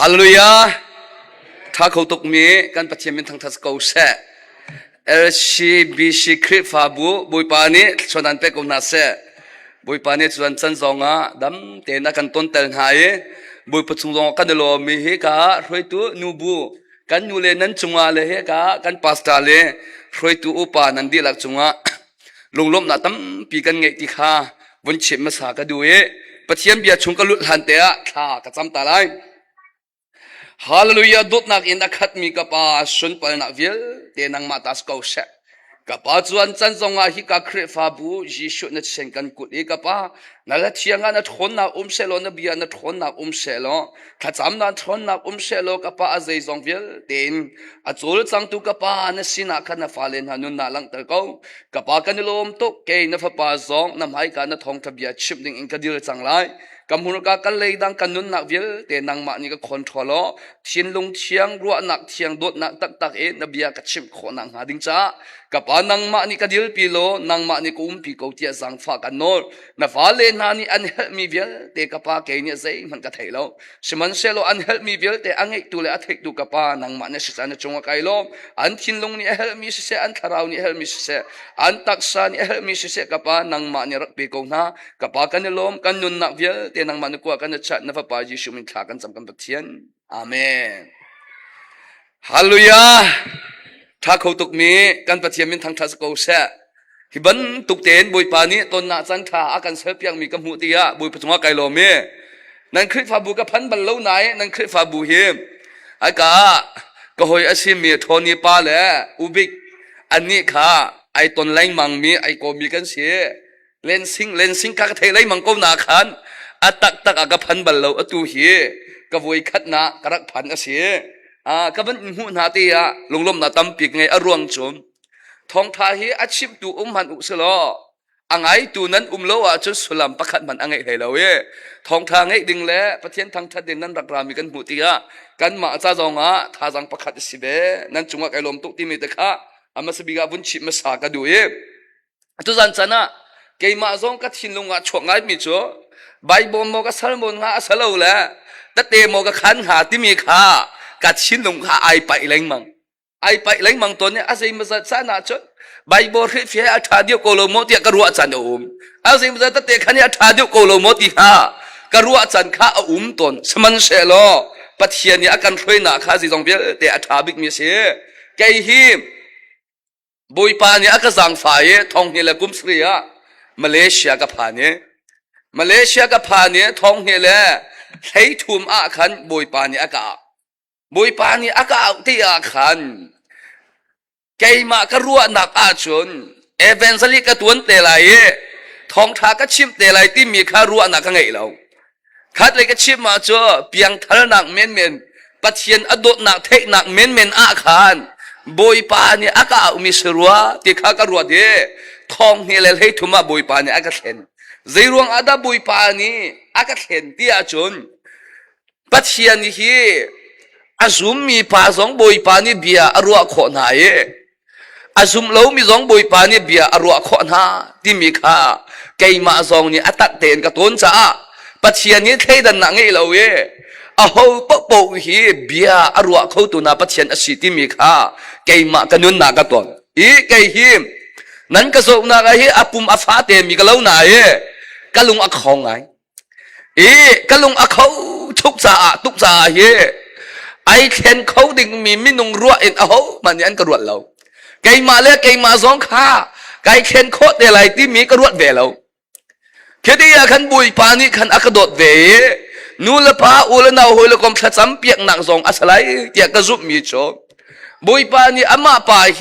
ฮาเลลูยาถ้าเขาตกมีกันปฏิมินทางทัศกูเสLCBC คริสฟาบูบุยปานีส่วนนั้นเป็นกุนัสเซบุยปานีส่วนจันทร์งาดำเตนักกันต้นเตนหายบุยปัจจุบันกันโลมีเฮการวยตัวนูบูกันนูเลนันจุงอาเลเฮกากันปัสตาเลรวยตัวอุปานันดีลักจุงอาลงลมนาตั้มปีกันเงติขาวันเชื่อมาสากดูเอปฏิมินชุงกลุดหันเตะข้ากระจำตาไลฮาเลลูยาดดนักอินดักขัดมีกับป้าสุนปนนักวิลเตนังมาตัสกาวเชกับป้าจวนจันทร์งาฮิกาคริฟาบูยิชุนัดเชนกันกุลีกับป้านั่นแหละที่ยังนัดคนนักเชลนับยานัดคนนักเชลขัดจำนัดคนนักเชลกับป้าอาเซซองวิลเตนอัจฉริจังตุกับป้านัสินักขันนัฟาเลนฮันุนนัลังตะกาวกับป้ากันลมตุกเกยนัฟป้าซองนำให้กันนัดทองทะเบียนชิบดิ้งอินกดิลจังไรกำมุนกากันเลยดังกันนุนนักวิลเตนังมานี่ก็คอนโทรลชินลงเชียงรัวนักเชียงโดดนักตักนบียากชิมขอนังหาดิงจ้ากับปานังมานี่ก็ดิลปีโลนังมานี่ก็ปีกูเตียสังฟ้ากันโนนฟ้าเลนานี่อันเฮลมีวิลเตกับปาเกนี่ใจมันก็เทโลสมันเซโลอันเฮลมีวิลเตอังเอกตุเลอัฐเอกตุกับปานังมานี่สิสันจงกไกโลอันชินลงนี่เฮลมีสิเสอันทาราวนี่เฮลมีสิเสอันตักษานี่เฮลมีสิเสกับปานังมานี่รักปีกูนะกับปากันลมกันนุนนักวิลเตนังมานี่กว่ากันชัดนับปายิชุมินขากันจำกันปะเทียนอาเมนฮาเลลูยาถ้าเขาตกมีกันปะเทียนมินทางทัศกูเสฮิบันตุกเตนบุยปานีตนนาจันทาอากันเสพยังมีกำหูตียะบุยปฐมไกโลเมนั่นคริสฟาบูกับพันบัลเลวไหนนั่นคริสฟาบูเฮมอากาก็หอยอาศิมีโทนีปาเลอุบิกอันนี้ค่ะไอตนแรงมังมีไอโกมีกันเสียเลนซิงกักเทไลมังก็นาขันอัตักอากาพันบัลเลวอตูเฮกบวยขัดนากรักพันเสียกับมันหูนาตียะลงลมนาตั้มปีกไงอรวงชมทองทาฮีอาชิบตูหันอุสโลอังไอตูนั้นโลอาจุสลัมประคัดมันอังไงเหลวทองทางไงดิ่งแล้วประเทศทางทัดเด่นนั้นรักรามีกันหูตียะกันมาจ้าจงทาจังประคัดสิเบนั้นจงว่าไอลมตุกที่มีตะคะอามาสบิกาบุญชิมาสากดูตุจันชนะเกยมาจงกัดหินลงชกไงมิจ่อใบบอมโมกัสลมงาสลาวแล้วตัดเตโมกขันหาที่มีค่ากัดชิ้นลงค่าไอไปแรงมังไอไปแรงมังตัวนี้อาศัยมาจากสานาชนใบบอริฟยอาชาเดียวโกโลโมติกรัวจันอาศัยมาจากตัดเตขันอาชาเดียวโกโลโมติฮากรัวจันข้าตนสมันเชลอปัจเจียนี่อาการช่วยหนักข้าสิจงเบียเตอาชาบิกมีเสียเกยฮิมบุยปานี่อาการสังไฟทองเฮลกุมสเรียมาเลเซียกับพานี่ทองเฮลใช้ทุ่มอาคันบุยปานี่อากาที่อาคันเกยมากรัวนักอาชนเอเวนซลิกตัวเตลัยทองทากชิมเตลัยที่มีคารัวนักไงเราคัดเลยกชิมมาจ่อเพียงทะเลนักเมนปัจเจียนอดนักเทคนักเมนอาคันบุยปานี่อากามีสรัวที่ข้ากรัวเดทองเฮลให้ทุ่มบุยปานี่อากาเห็นใจรวงอาดาบุยปานี่อากาเห็นที่อาชนปัจเจียนนี่อาซุมมีปาสองบุยปานี่เบียอรัวขอนาอาซุมเรามีสองบุยปานี่เบียอรัวขอนาที่มีค่าเกยมาสองนี่อัตักเตนกับต้นจ้าปัจเจียนนี่เทดันนังไงเราอาหูปะปูฮีเบียอรัวเขาตัวนาปัจเจียนอสิที่มีค่าเกยมากันนุนนากับต้นเกยฮิมนั้นก็ส่งนาไงอาปุ่มอาฟ้าเตมีกับเราหนากะลุงอาของไงกะลุงอาเขาทุกจ่าไอเข็นเขาดิ่งมีมินุงรัวเอ็นเอามันยันกระรวดเราไกมาเล่ไกมาสองข้าไกเข็นโคตรอะไรที่มีกระรวดเวเราแค่ที่ขันบุยปานี่ขันอักโดดเวนูละพาอุลนาหุลกอมขจัมเปียกหนังสองอัศไลเตียกระซุบมีโจบุยปานี่อามาปาเฮ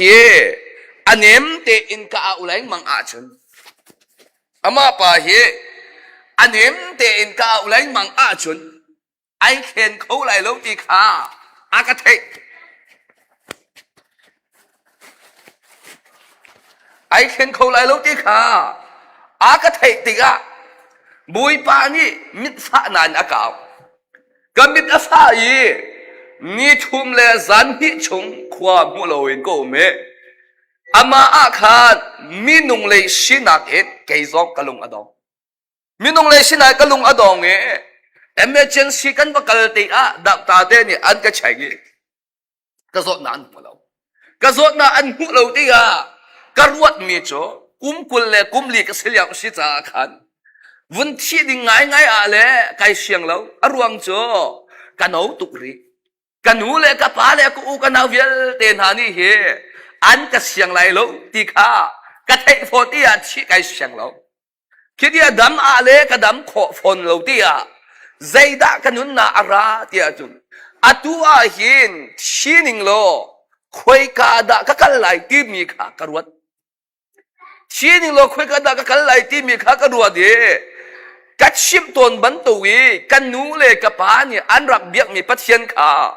อันเนมเตอินกาอุไลมังอาชนอามาปาเฮอันเนมเตอินกาอุไลมังอาชนไอเข็นเขาไหลลงตีขาอากาเทไอเข็นเขาไหลลงตีขาอากาเทติกะบุยปานี่มิตรสานานอากาศก็มิตรสายีนี่ชุมเลสันหิชงความมุลวินก็เมอามาอาคารมินุงเลชินักเอ็ดเกยซอกกะลุงอดองมินุงเลชินักกะลุงอดอง emergency kan bakal ti dak ta te ni an ka chai gi ka zot na an mu lo ka zot na an mu lo ti ka ruat mi cho kul le li ka silyam si cha khan vun thi ding ngai le kai siang lo aruang cho kanau tukri kanu le ka pa le ku ka na vial ten ha ni he an ka siang lai lo ti kha ka thei pho ti chi kai siang lo khi dia dam le ka dam kho phon lo ti zaida kanun na ara ti chun atu hin chining lo khoi ka da ka kal lai ti mi kha karwat chining lo khoi ka da ka kal lai ti mi kha karwat de cách ship tuần bắn tùy căn nú lệ cả phá nhỉ ăn rạc biếc mi bắt xiên khá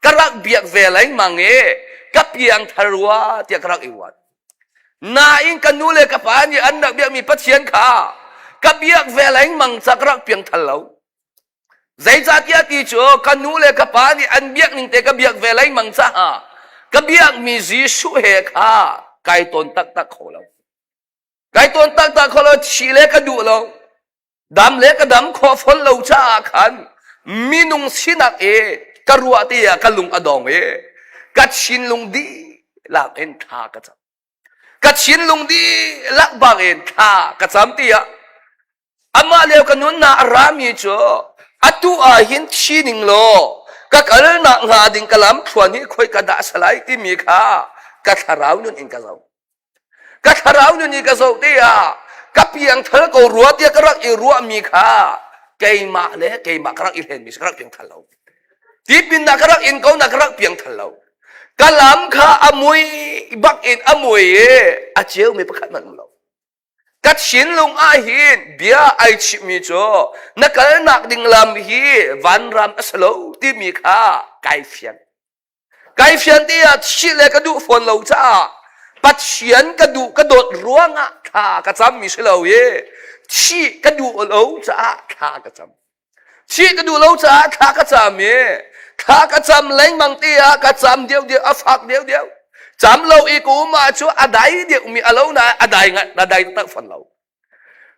các rạc biếc về lấy mà nghe các biếng tharwa tiệc rạc iwat na in căn nú lệ cả phá nhỉ ăn rạc biếc mi bắt xiên khá các biếc về lấy mang sắc rạc biếng tharlau dây ra tiết ti cho căn nú lệ cả phá nhỉ ăn biếc ninh te các biếc về lấy mang sắc các biếc mi dí su hệ khá cái tôn tắc khổ lâu cái tôn tắc khổ lâu chỉ lệ cái đủ lâu dam le ka dam kho phon lo cha khan minung sinak karua ti kalung adong kat sin lung di lak en tha ka cha kat sin lung di lak bang en tha ka cham ti ama le ka nun na arami cho atu hin chining lo ka kal na nga ding kalam thwan hi khoi ka da salai ti mi kha ka tharau nun in ka zau ka tharau nun ni ka zau ti các piang thal ko ruột dia karak i ruột mi kha keima karak i hen mi karak piang thalo tipin na karak in ko na karak piang thalo kalam kha amui bak in amui a cheu mi pakhat man lo kat shin lung hin bia ai chi mi cho na kal nak ding lam hi van ram aslo ti mi kha kai fian ti chi le ka du phon lo cha bắt xiên cái đủ cái đột ruộng thà cái chấm mi sẽ lâu chi cái đủ lâu cha thà cái chấm chi cái đủ lâu cha thà cái chấm thà cái chấm lấy mang tia cái chấm điêu phạc điêu chấm lâu ý cú mà chú đáy điệu mi lâu na đáy tắc phần lâu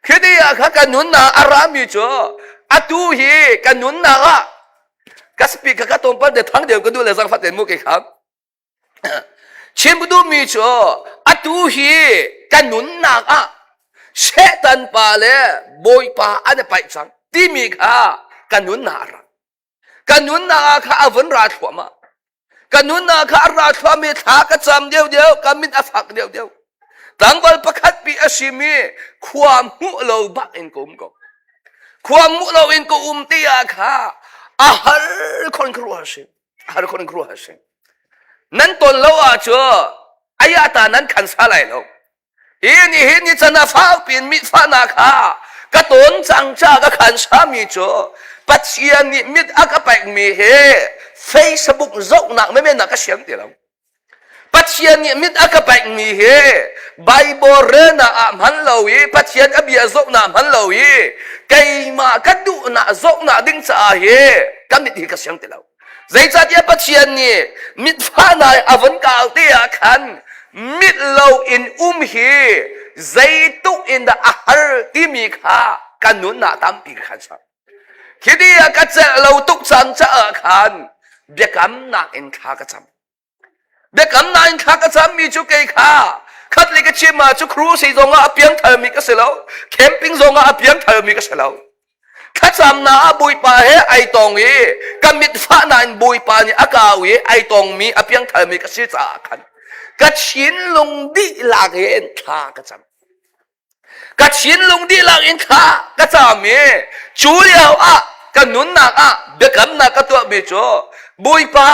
khi đi cái nún na aram chú tu hi cái nún na cái speaker cái tông bắt để thắng điệu cái đủ là sang phát triển một cái khác全部都没错，都是跟nun nak setan pale boy pa ada paicang timi ka kanun nara kanun na ka avun ra thwa ma kanun na ka ra thwa mi tha ka cham deu kamit afak deu tangwal pakhat pi asimi khwam hu lo ba in kum ko khwam mu lo in ko tia kha ahar kon kru hasin nan ton lo cho ayata nan khan sa lai lo ini chana fa pin mi fa na kha ka ton chang cha ka khan sa mi cho pathian ni mit aka pai mi he Facebook zok na me na ka siam ti lo pathian ni mit aka pai mi he Bible re na man lo pathian abia zok na man lo kai ma ka du na zok na ding cha he ka mit hi ka siam ti lo zai cha dia pathian ni mit fa na avon ka ti khan mit lo in hi zai tu in da ahar ti mi kha kanun na tam pi khan sa khi dia ka cha lo tuk chang cha khan bekam na in kha ka cham bekam na in kha ka cham mi chu kai kha khat le ka chima chu cruise sei zonga apiang thar mi ka selo camping zonga apiang thar mi ka selo khát sam na bui pa he ai tong kamit fa na bui pa ni akawi ai tong mi apiang thal mi ka si cha khan ka chin lung di la gen tha ka cham ka chin lung di la in kha ka cham mi chu liao ka nun na bekam na ka to bi cho bui pa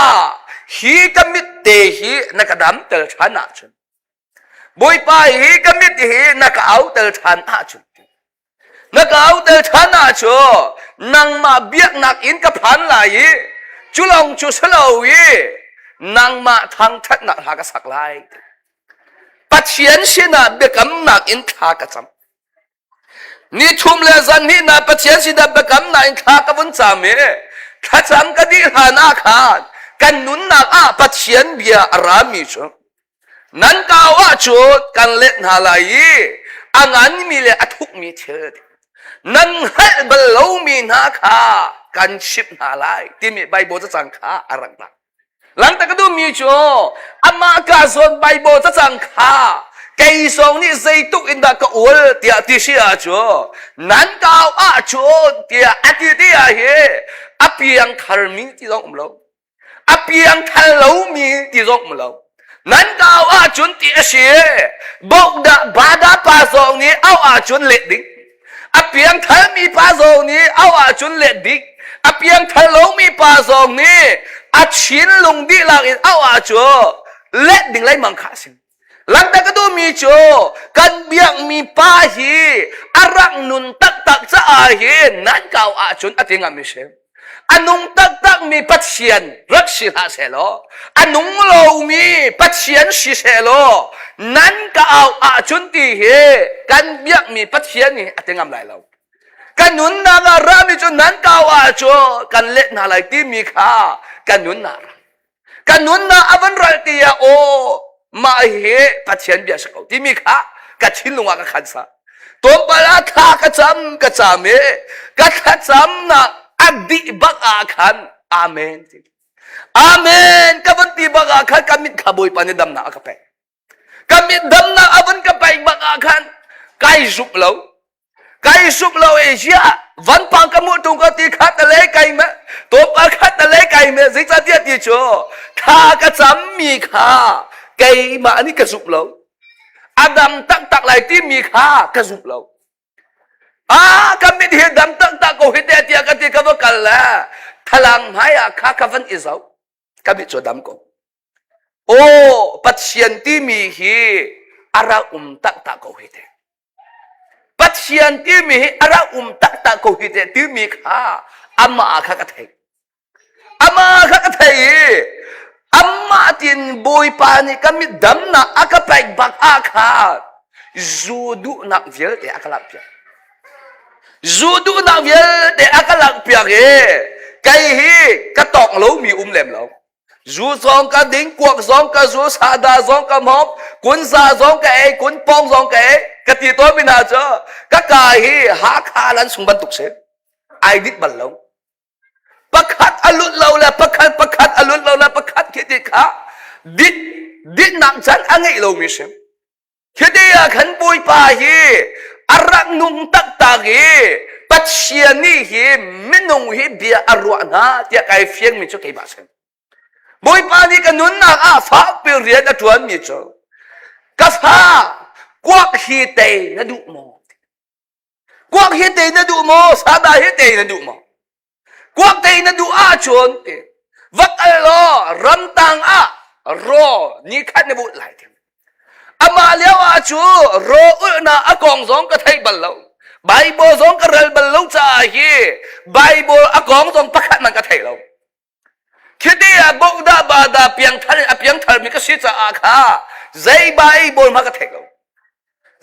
hi kamit te hi na ka dam tel thana chun bui pa hi kamit hi na ka au tel thana chun nagao tel thana cho nang ma biak nak in ka phan lai chu long chu salo nang ma thang that nak ha ka sak lai pathian sina bekam nak in tha ka cham ni thum le zan ni na pathian sina bekam na in tha ka bun cham tha cham ka di hana khan kan nun na pathian bia arami cho nan ka wa cho kan let na lai angan mi le athuk mi the nan hai balo mi na kha กันชิบหาลายที่มีใบโบจะจังขาอะไรต่างหลังแต่ก็ดูมีโจอามากาส่วนใบโบจะจังขาไก่สองนี่ใจตุกอินดากอวลเตียติเชียโจนั้นกาวอาโจเตียอติเตียเฮอเปียงทาร์มีที่ร้องเราอเปียงทาร์ลูมีที่ร้องเรานั้นกาวอาจุนเตียเชียบอกดาบาดาปาสองนี้เอาอาจุนเล็ดดิอเปียงทาร์มีปาสองนี้เอาอาจุนเล็ดดิอเปียงทาร์ลูมีปาสองนี้อาชินลุงดีลากินเอาอาจูเล็ดดิ่งไล่มังคาสิหลังแต่ก็ดูมีโจกันเบียงมีป้าฮีอารักนุนตักตักจะอาฮีนั่นเก่าอาจุนอติงามิเชอันนุงตักตักมีปัจเจียนรักสิลาเซโลอันนุงโลมีปัจเจียนสิเซโลนั่นเก่าอาจุนตีเฮกันเบียงมีปัจเจียนนี่อติงามไล่เรากันนุนนาการามิจุนั้นเก่าอาจูกันเล็ดนาไลที่มีค่ากันนุนนากันนุนนาอวันรัลตียาโอมาเฮปัจเจียนเบียสเขาที่มีค่ากัดชินลงว่ากันขันซาตัวปลาค่ากัดจำกัดจำเฮกัดขัดจำนะอัดดิบักอาคันอาเมนอาเมนกับวันที่บักอาคันกามิดขบวยปานดำนาอักเปกามิดดำนาอวันกับไปบักอาคันไก่สุกเราไก่สุกเราเอเชียวันปังกมุตุงก็ตีขัดทะเลไก่เมตัวปลาขัดทะเลไก่เมสิจะเดียดดีโจข้ากระจำมีข้าไก่มาอันนี้กระสุกเราอาดัมตักตักไหลที่มีข้ากระสุกเราkami dihidam tak ko hidayat ya ketika wakala thalang haya kakavan isaw kami chodam ko patsyanti mihi ara tak ko hidayat patsyanti mihi ara tak ko hidayat ti mi kha ama kakathay ama tin boy pani kami dam na akapay bak akha zudu na vyel te akalapya zudu na vyel te akalapya ke kai hi katong lo mi lem lo zu zong ka ding kwak zong ka zu sada zong ka mop kun sa zong ka e kun pong zong ka e kati to bina cho ka kai hi ha kha lan sung ban tuk se ai dit ban lo pakhat alut lo la pakhat alut lo la pakhat kiti kha dit nang chan angai lo mi sem kiti ya khan pui pa hi arak nung tak tagi patsiani hi minung hi bia arwa na tia kai fieng mi cho kai ba sem boy pa ni kanun na fa period atuan mi cho ka fa kwak hi te na du mo kwak hi te na du mo sada hi te na du mo kwak te na du a chon te vak alo ram tang a ro ni khat ne bu lai te ama liao a chu ro u na a kong zong ka thai bal lo bible zong ka ral bal lo cha hi bible a kong zong pakhat man ka thai lo kiti a bokda bada piang thal mi ka si cha a kha zai bible ma ka thai lo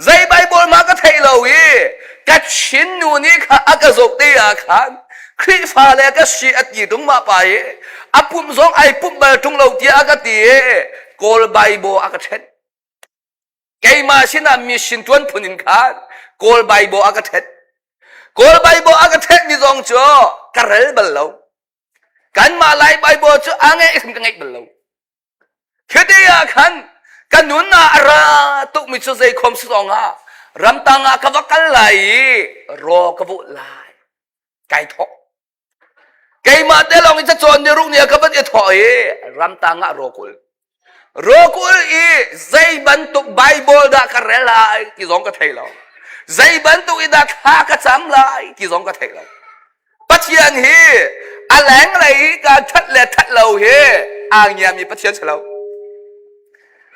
zai bible ma ka thai lo hi ka chin nu ni kha a ka zok te a khan khi pha le ka si at yi tung ma pa ye apum zong ai pum ba tung lo ti a ka ti kol bible a ka thet kai ma sina mi sin tuan punin khan kol bible a ka thet kol bible a ka thet mi zong cho ka rel bal lo kan ma lai bible cho ange ism ka ngai bal lo khiti a khan kanun na ara tuk mi cho zai khom song a ram tanga ka wakal lai ro ka bu lai kai tho kai ma te long cha chon ni rung ni ka ban e tho e ram tanga ro kul i zai ban tuk bible da ka relai ki zong ka thai lo zai ban tuk i da kha ka cham lai ki zong ka thai lo pathian hi alang lai ka that lo he ang ya mi pathian chalo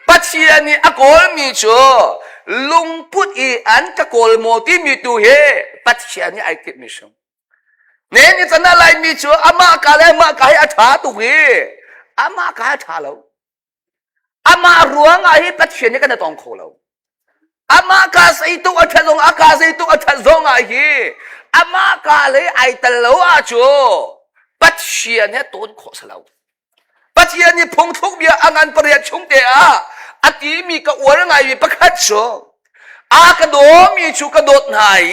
pathian ni akol mi cho lung put i an ka kol mo ti mi tu he pathian ni ai kit mi shom ne ni chana lai mi cho ama ka le ma ka hi atha tu he ama ka tha lo ama ruang ai pathian ni ka na tong kho lo ama ka sai tu atha zong aka sai tu atha zong ai hi ama ka le ai tal lo a cho pathian he ton kho sa lo pathian ni phong thuk bia angan pariat chung te a ati mi ka war ngai mi pakhat cho a ka do mi chu ka dot nai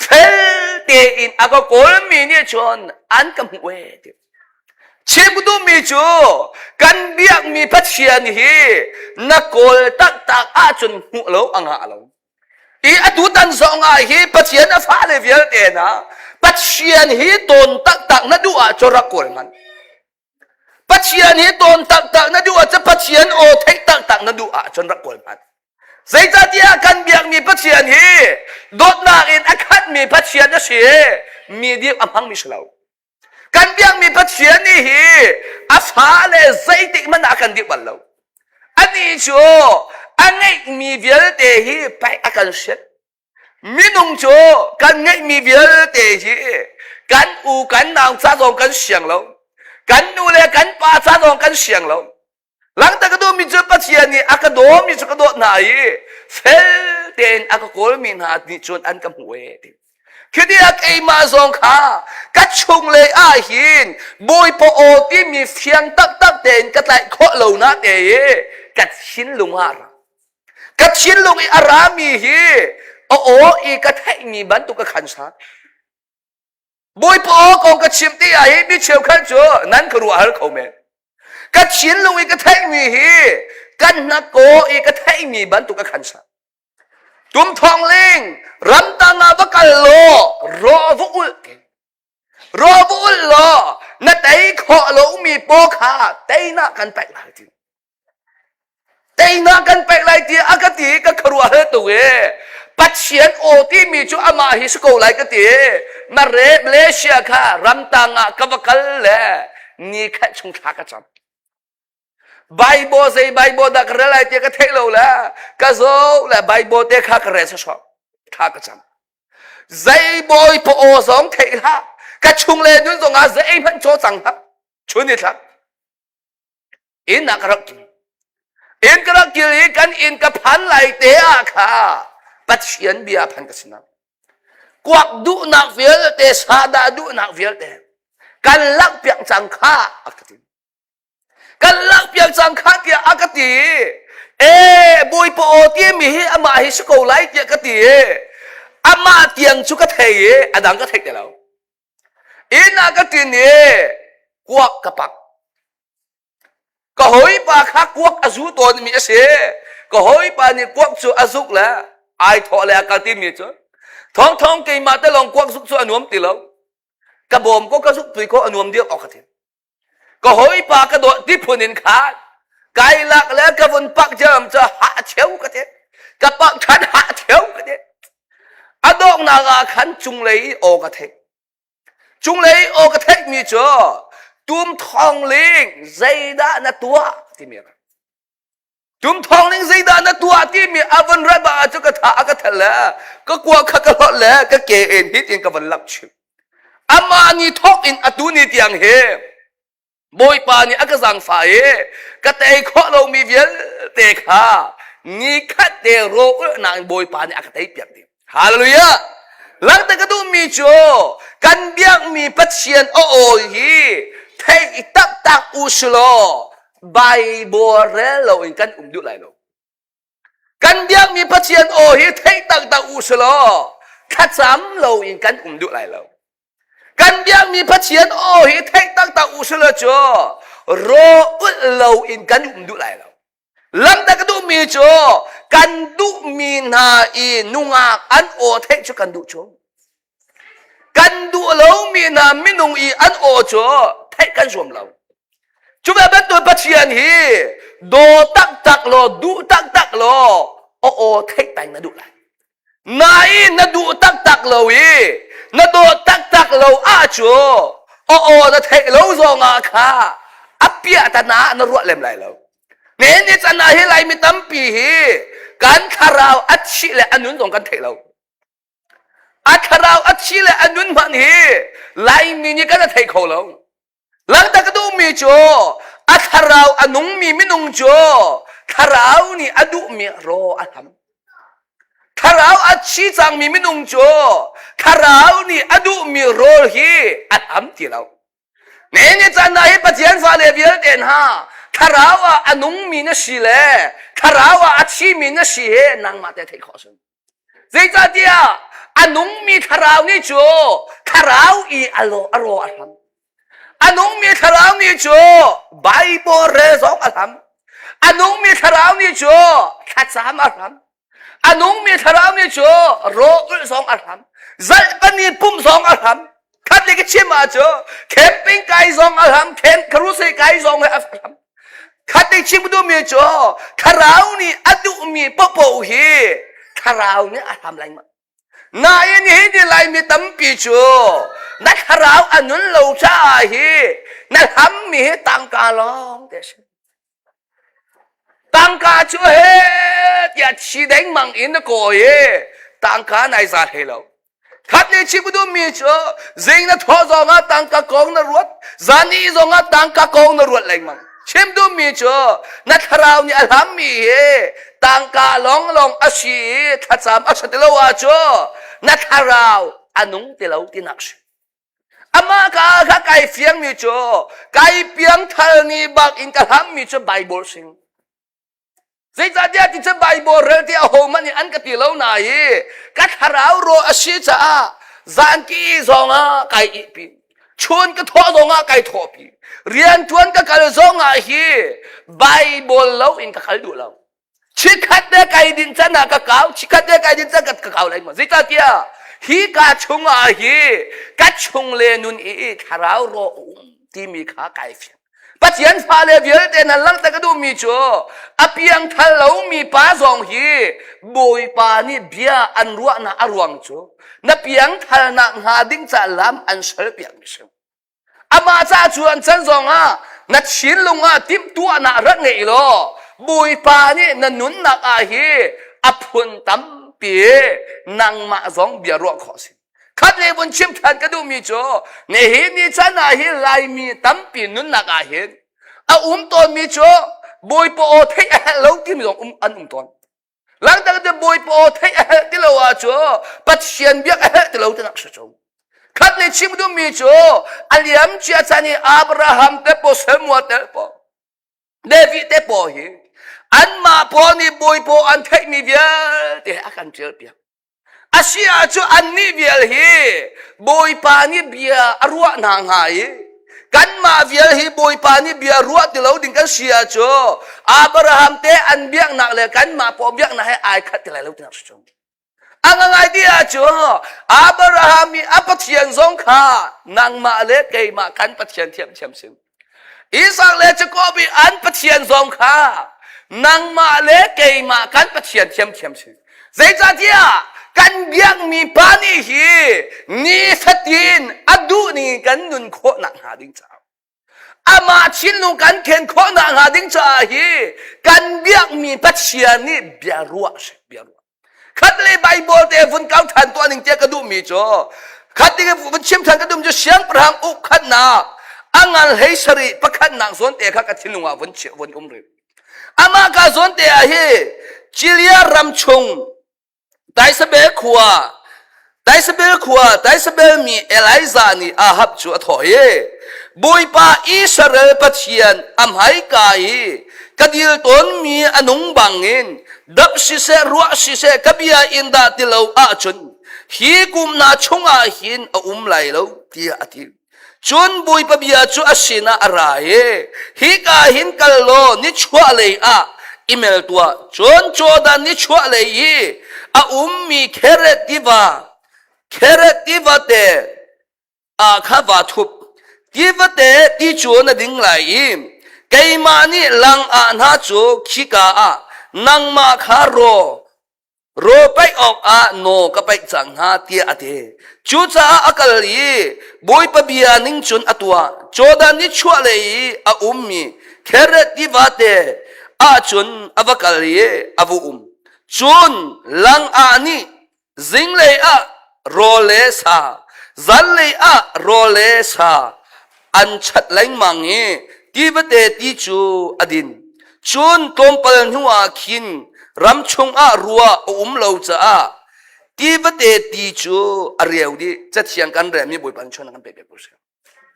เฟลเตอินอากโกลมีเนี่ยชนอันกำเวดเชบุดูมีจูกันเบียกมีพัชเชียนฮีนักโกลตักตักอาจนหัวเราอ่างอาเราอีอดูตันสองอาฮีพัชเชียนฟ้าเลเวียเตนะพัชเชียนฮีโดนตักตักนัดูอาจรักโกลมันพัชเชียนฮีโดนตักตักนัดูอาจะพัชเชียนโอเทกตักตักนัดูอาจรักโกลมันใจจัดยากันเบียกมีพัชเชียนฮีโดดนาอินอคัดมีพัชเชียนจะเสียมีเดียบอัมพังมิสลาวกันเบียกมีพัชเชียนนี่ฮีอาฟ้าเลใจติมันอากันดิบัลลาวอันนี้ชัวอันนี้มีเวลเตฮีไปอากันเช็ดมินุงชัวกันนี้มีเวลเตฮีกันอูกันนางซาโดกันเสียงเรากันนูเลกันป้าซาโดกันเสียงเราหลังจากนั้นมีจุดพัชเชียนนี่อากาโดมีจุดกระโดดไหนเฟลเตนอากาโกลมีนาดิจนอันกำหัวดิคือที่อาเกมาซองข้ากัดชุงเลยอาหินบุยปโอที่มีเฟียงตักเตนกัดไหลโคเหล่านาเตยกัดชินลุงอารากัดชินลุงอารามีฮีโออีกัดให้มีบรรทุกขันซาบุยปโอกงกัดชิมที่อาหินมีเชี่ยวขันจูนั้นคือรัวฮาร์เขาเมกัดชินลุงอีกัดให้มีฮีกันนักโกอีกัดให้มีบรรทุกขันซาตุมทองลิงรำตางาบักลโลรอวุลโลนั่นแต่ขอโลมีโปขาแต่น่ากันไปหลายทีแต่น่ากันไปหลายทีอากาศก็ครัวเฮตัวปัจเจียนโอที่มีจูอามาฮิสโกหลายกติมาเรเมเลเซียค่ะรำตางากบักลเล่นี่แค่ชงทากจับไบโบใส่ไบโบดักเรลัยเตะก็เทโลละก็โซละไบโบเตะข้ากระเรสชอบข้ากระจำใจโบยพอสองเทละก็ชุงเลนุ่นส่งอาใจมันโจจังครับชวนนี่ครับอินนักรักกินอินกรักกินกันอินกับพันไหลเตะค่ะปัจเจียนเบียพันกสินะกวักดูนักเวลเตะซาดาดูนักเวลเตะกันลักเปียงจังข้าอักติกันลักเปียงจังข้าเกียอากติบุยปโอที่มีอามาฮิสโกไลเกียกติอามาเตียงชุกเทยอดังก็เทกเดแล้วอินอากติเนี่ยกวักกระปักก็หอยปาคักกวักอาซุตัวมีเสียก็หอยปานี่กวักชูอาซุกแล้วไอทอเลยอากติมีจ้ะท้องกี่มาแต่ลองกวักซุกชูอนุมติแล้วกระบอมก็กระซุกตุยก็อนุมเดียวออกกันก็หอยปากระโดดที่พูนินขาดไกลลักแล้วกระวนปักเจิมจะหาเชียวกันเถอะกระปักขันหาเชียวกันเถอะอดอกนากาขันจุงเลยโอกระเทจุงเลยโอกระเทมีจ้ะตุ่มทองลิงใจด้านตัวที่มีตุ่มทองลิงใจด้านตัวที่มีอวันระบาจุกถากระเทละก็กลัวขักกระโดดแล้วก็เกเอ็นฮิตอินกระวนลักชิวอามานี่ทอกอินอตุนิตยังเฮบอยปานี่อักษังฝ่ายก็แต่ข้อเรามีเวลเตะขานี่คัดเตะโรนางบอยปานี่อักเตะเปียกดิฮาเลลูยาหลังแต่ก็ดูมีโจกันเบียงมีปัจเจียนโอ้ยเทอิตักอุสโลใบบัวเรลเราอินกันดูไหลเรากันเบียงมีปัจเจียนโอ้ยเทตักอุสโลขัดซ้ำเราอินกันดูไหลเรากันยังมีพัชเชียนโอ้ยเทคตั้งตาอุสเลจ่อรออุลเราอินกันดูไหลเราหลังแต่ก็ดูมีจ่อกันดูมีนาอีนุงาอันโอเทคจ่อกันดูจ่อกันดูเรามีนามินุงอีอันโอจ่อเทคกันสวมเราจุดแบบตัวพัชเชียนฮีโดตักโลดูตักโลโอเทคแต่งนะดูไหลนายนะดูตักโลอีนะดูตักโลอาจูโอนะเทโลซองอาคาอัปยาตนานะรัวเล่มไหลเราเนี่ยจะนาให้ไหลมีตั้มปีการคาราวอัดชิเลอันนุนส่งกันเทโลอัดคาราวอัดชิเลอันนุนมันไหลมีนี่ก็จะเทโคเราหลังจากก็ดูมีจูอัดคาราวอันนุงมีไม่นุงจูคาราวนี่อดุมีรออัลฮัมคาราวอัดชีจังมีไม่นุ่งโจคาราวนี่อดุมีโรลฮีอัดอัมที่เราเนี่ยจันได้ปัจจัยฟ้าเลเวียเด่นฮะคาราวอันุงมีนสีเลคาราวอัดชีมีนสีเฮนางมาแต่เทขอสน Zai cha dia anung mi tharau ni chu tharau I alo alam anung mi tharau ni chu Bible re zong alam anung mi tharau ni chu khatsam alam anung mi tharau ni chu ro ul zong alam zal pani pum zong alam khat le ke chima chu camping kai zong alam ken cruise kai zong alam khat le chim du mi chu tharau ni adu mi popo hi tharau ni alam lai ma na yin hi di lai mi tam pi chu na tharau anun lo cha hi na ham mi tang ka long de tang ka chu he ya chi deng mang in ko ye tang ka nai sa he lo khat le chi bu mi chu zing na tho zo nga tang ka kong na ruat zani zo nga tang ka kong na ruat lai mang chim du mi chu na tharau ni alham mi he tang ka long long ashi thacham asatelo wa chu na tharau anung telo tinak ama ka kai fiang mi chu kai piang thal ni bak in ka ham mi chu Bible sing zai cha dia ti cha Bible re ti ho man ni an ka ti lo na yi ka tharau ro ashi cha zan ki zonga kai I pi chun ka tho zonga kai tho pi rian tuan ka kal zonga hi Bible lo in ka kal du lo chikhat de kai din cha na ka kau chikhat de kai din cha ka kau lai ma zai cha dia hi ka chung a hi ka chung le nun I tharau ro ti mi kha kai fiปัจจัยฟ้าเลวิลเตนันลังตะกดูมีชัวอภิยังทัลลูมีป้าซองฮีบุยปานี่เบียอันรัวน่ะอรวงชัวนับยังทัลนักหาดิ้งจะลำอันเสลเปียกมิชัวอามาจ้าชวนฉันซองอ่ะนัดชินลงอ่ะทิมตัวน่ะรักไงล่ะบุยปานี่นันนุนนักอาฮีอพุนตั้มเปียนังมาซองเบียรัวขอสิคัดเลยบนชิมทันก็ดูมีจ่อในเหตุนี้ฉันอาหิไลมีตั้มปีนุนนักอาหิตอนมีจ่อบอยปอเทียเราที่มีสองอันตอนหลังจากนั้นบอยปอเทียที่เราว่าจ่อปัจเจียนเบียกที่เราที่นักสุจ่อคัดเลยชิมดูมีจ่ออัลยัมเจ้าชายอับราฮัมเตปอเซมัวเตปอเดวิดเตปอฮีอันมาปอนี่บอยปออันเทมีเบียเตะอาการเจอเบียอาชีอาจูอันนี้เวียลฮีบอยปานี่เบียรัวนางหายกันมาเวียลฮีบอยปานี่เบียรัวที่เราดิ้งกันเสียจูอับราฮัมเตอันเบียกหนักเลยกันมาพอเบียกหนักให้อายขัดที่ไรเราที่นักสุดอันไงดีอาจูอับราฮัมมีอัปเทียนสงขานางมาเล็กเกยมากันปะเทียนเทียมซิมอิสักเลจะก็มีอันปะเทียนสงขานางมาเล็กเกยมากันปะเทียนเทียมซิมเจ้าเดียกันเบียงมีปานี่ฮีนี่สตินอดูนี่กันนุนโคนังหาดิ้งจ้าอามาชินลุงกันเข็นโคนังหาดิ้งจ้าฮีกันเบียงมีปัจเจียนี่เบียรัวคัดเลยไบเบิลเตฟุนเก้าทันตัวหนึ่งเจ้าก็ดูมีจ่อคัดที่ฟุนชิมทันก็ดูมีจ่อเสียงพระหังอุคันนาอังอันเฮสรีประคันนางสนเตะข้ากับชินลุงว่าฟุนเชี่ยวฟุนอุ้มเรืออามากับสนเตะฮีจิเลียรำชงได้สเบลขัวมีเอลิซานีอาฮับจัวถอยบุยปาอิสราเอลปัจเจียนอัมไฮกายกดิลตนมีอนุงบังเงินดับสิเสรัวสิเสกบียอินดาติเลวอาจุนฮีกุมนาชงอาหินไหลเลวที่อาทิจุนบุยปบียจูอาศินาอะไรฮีกาหินกัลโลนิชัวเลยอีเมลตัวจนดานิชัวเลยมีเคเรติวาเตข้าวทุบทิวเตที่จวนดิ่งไหลไกมานี่ลังนาจูขิกานังมาคารโรไปออกโนก็ไปจังหาเตียเตจูจ้าอักลีบุยปบียนิงจุนตัวจดานิชัวเลยมีเคเรติวาเตจุนอวกลีจุนลังนี่ซิงเลยโรเลสาซัลเลยโรเลสาอันชัดแรงมังเอที่ประเทศที่จูอดินจุนตมเปิลหัวขินรำชงรัวเราจะที่ประเทศที่จูเรียวดีจะเชียงกันเรื่องมีบุญปัญชนกันเป๊ะๆปุ๊บ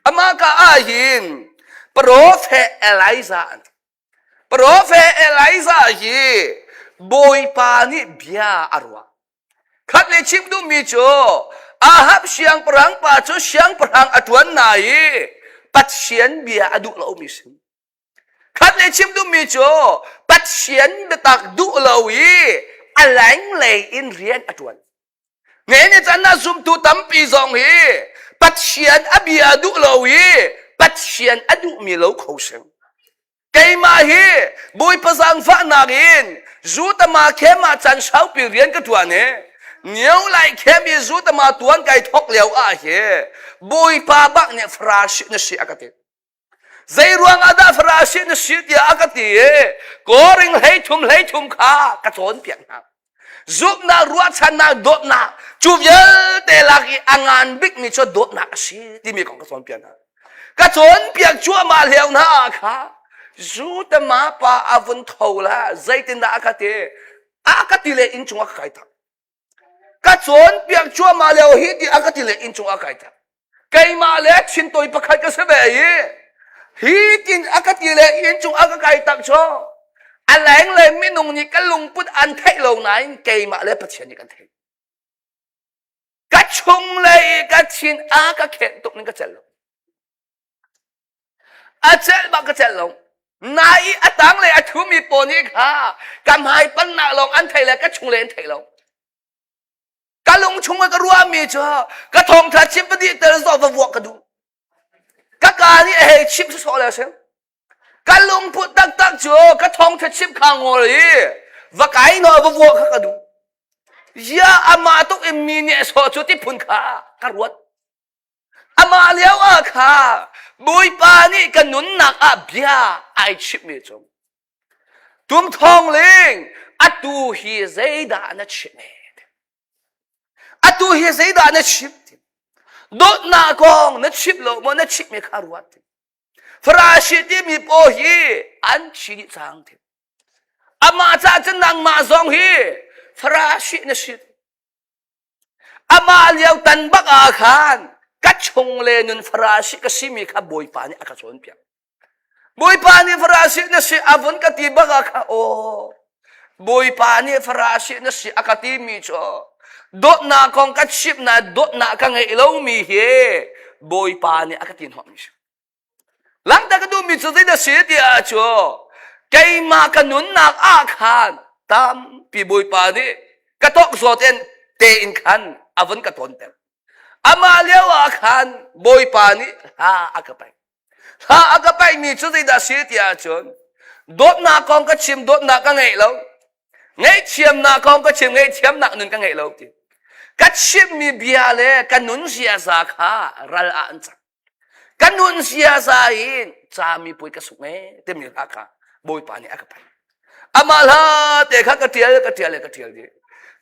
อามาก็หินโปรเฟตเอลิซาฮีบุยปานี่เบียอรัว ขัดเลยชิมดูมีโจอาฮับเสียงปรังป่าโจเสียงปรังอดวนไหนปัดเสียนเบียอดุเรามีสิขัดเลยชิมดูมีโจปัดเสียนเบตักดุเราอีอะไรเลยอินเรียนอดวนเงี้ยเนี่ยจะน่าซุ่มตูตั้มปีซองฮีปัดเสียนอเบียอดุเราอีปัดเสียนอดุมีเราเขาเสียงไกมาฮีบุยภาษาฟ้านากินจูตมาเข้มาจันเช้าปีเรียนกันตัวเนี่ยเหนียวไหลเข้มีจูตมาตัวไก่ทอกเหลียวอาเฮบุยปาบักเนี่ยฟราชินสิอากาศใจรวงอาดาฟราชินสิที่อากาศกอริงให้ชุมข้ากระโจนเปียกน้ำจุบนารัวชันนาโดดนาจูบเยอะแต่ละกีอ่างบิ๊กมีชดโดดนาสิที่มีของกระโจนเปียกน้ำกระโจนเปียกชั่วมาเหลียวนาค่ะจูตมาปาอาวุธเท่าละใจตินดาอากาศเลยอินจงอาไก่ทักกระโจนเปียกชั่วมาเหลียวฮิตอากาศเลยอินจงอาไก่ทักไก่มาเล็กชินตัวประคัยก็เสบยฮิตินอากาศเลยอินจงอาไก่ทักชัวอะไรเลยไม่นุ่งนี่ก็ลุงพุทธอันเทลงไหนไก่มาเล็กประเทศนี่กันเทกระชงเลยกระชินอากาศเข็นตุกนี่ก็เจริญอาเจลบักก็เจริญนายอัตังเลยอัทุมีปนิค่ะกำให้ปัญหาลงอันไทยเลยก็ชงเลนไทยลงกะลงชงก็รัวมีจ้ากะทองทัดชิมปฏิเตอร์สอบวัวกระดูกะการนี่ชิมสอแล้วเสียกะลงพุทธักจ้ากะทองทัดชิมข้างหัวเลยว่าไก่หน่อยวัวกระดูยาอามาตุกเอ็มมีเนี่ยสอจุดที่พุนขากระรวดอามาเลี้ยวอาค่ะบุยปานี่กันนุนหนักอาบยาไอชิบเมจงตุมทองเล้งอัตูฮีเซดานะชิบเมอัตูฮีเซดานะชิบโดดนากองนะชิบโลมันนะชิบเมคารวัตฟราชิติมีโปฮีอันชิดิจังทิอามาจ้าจะนังมาซองฮีฟราชินะชิดอามาเลี้ยวตันบักอาคารกัดชงเลนุนฟราชิกสิมีข้าบอยปานี่อากาศวนเปียบอยปานี่ฟราชิกนั่นสิอาวุธกติบักอาคาโอบอยปานี่ฟราชิกนั่นสิอากาศมีจ่อโดดนาคงกัดชิบนาโดดนากังไงเล่ามีเฮบอยปานี่อากาศหอมชิหลังจากดูมีจุดที่นั่นสิที่อาจ่อไกมากันนุนนักอาคารตามปีบอยปานี่กระทกโซเทนเตอินคันอาวุธกระทนเต็มอามาเลี้ยวอาคารบอยปานี่ฮาอากาไปมีชุดที่ได้สิที่อาจารย์โดดนาคองก็ชิมโดดนาก็ไงแล้วไงเชียมนาคองก็ชิมไงเชียมนาหนุนก็ไงแล้วที่ก็ชิมมีเบียร์เลยกันนุนเสียสาขารัลอันจังกันนุนเสียสาอินจามีปุยกระสุกไงเต็มอยู่ราคาบอยปานี่อากาไปอามาลาเด็กก็เที่ยวดิ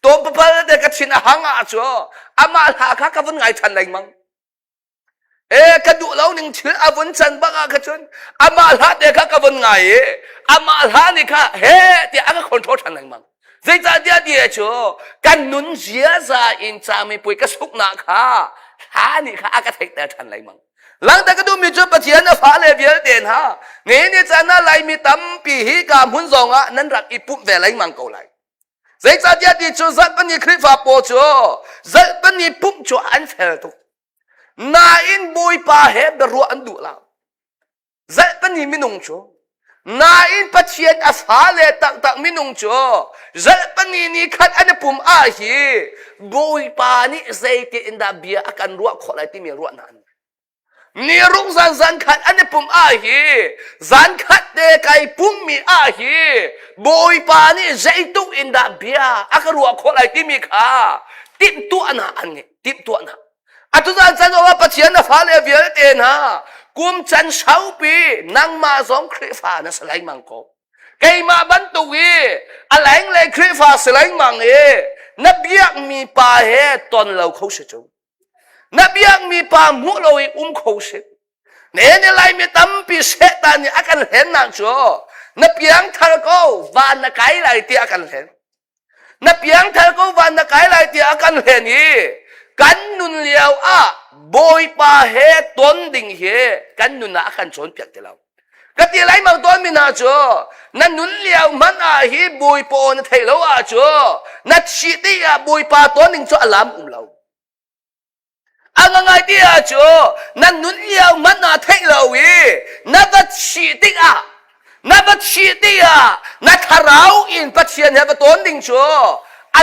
ตัวปะปะเด็กก็ชินหังอาจ่ออามาลาข้าก็วันไงทันไรมั้งกระดูเราหนึ่งชื่ออาวุธจันบักอาชนอามาลาเด็กก็วันไงอามาลานี่ค่ะเฮ้เดี๋ยวก็คอนโทรลทันไรมั้งใจจ่าเดียจ่อกันนุนเสียใจอินจามีปุยกระสุกนาค่ะฮานี่ค่ะก็เทคแต่ทันไรมั้งหลังจากก็ดูมีจุดปะเทียนฟ้าเลยเบียดเด่นฮะเงี้ยนี่จะน่าไรมีตั้มปีฮีกามหุ่นซองอ่ะนั่นรักอีปุ๊บเวลัยมังเกาไลใจจ่าเดียจ่อจัดปนิคริฟ้าโปจ่อจัดปนิปุ๊บจ่ออันเฟลตุนาอินบุยปาเฮบรัวอันดูลาจัดปนิมินุงจ่อนาอินปะเทียนฟ้าเลยตักมินุงจ่อจัดปนินี่ขัดอันปุ่มอาฮีบุยปานี่ใจที่อินดาเบียอาการรัวขอไลที่มีรัวนั้นนี่รุ่งสันขัดอันนี้ปุ่มอาฮีสันขัดเด็กไอปุ่มมีอาฮีบอยปานี่ใจตุกอินดาเบียอาการรัวคนไอที่มีข้าติดตัวน่ะอันนี้ติดตัวน่ะอัตุสันว่าปัจจัยน่ะฟ้าเลยเบียร์เต็นะกุมจันเช้าปีนั่งมาสองคริฟ้าน่ะสไลมังโกไกมาบันตุวีอะไรเลยคริฟ้าสไลมังนับยักมีปาเฮตอนเราเขาเสียจงนับยังมีปามุโลยเขาเสกเนี่ยไล่มีตั้มปีเสตานี่อาการเห็นนักจ่อนับยังทาร์โกวานนักไก่ไล่ที่อาการเห็นนับยังทาร์โกวานนักไก่ไล่ที่อาการเห็นนี่กันนุนเลี้ยวบอยปาเฮต้นดิ่งเฮกันนุนอาการชนเปียกเดียว ก็ตีไรมังต้นมีนาจัวนั่นนุนเลี้ยวมันฮีบุยปอนเทโลอาจัวนัดชีตีอาบุยปาต้นหนึ่งจัวลำเราอังไงที่อาจัวนั่นนุนเลี้ยวมันเทโลวีนัดชีตีอานับชีตีอานัดคาราวอินปัจเจียนเฮปต้นหนึ่งจัว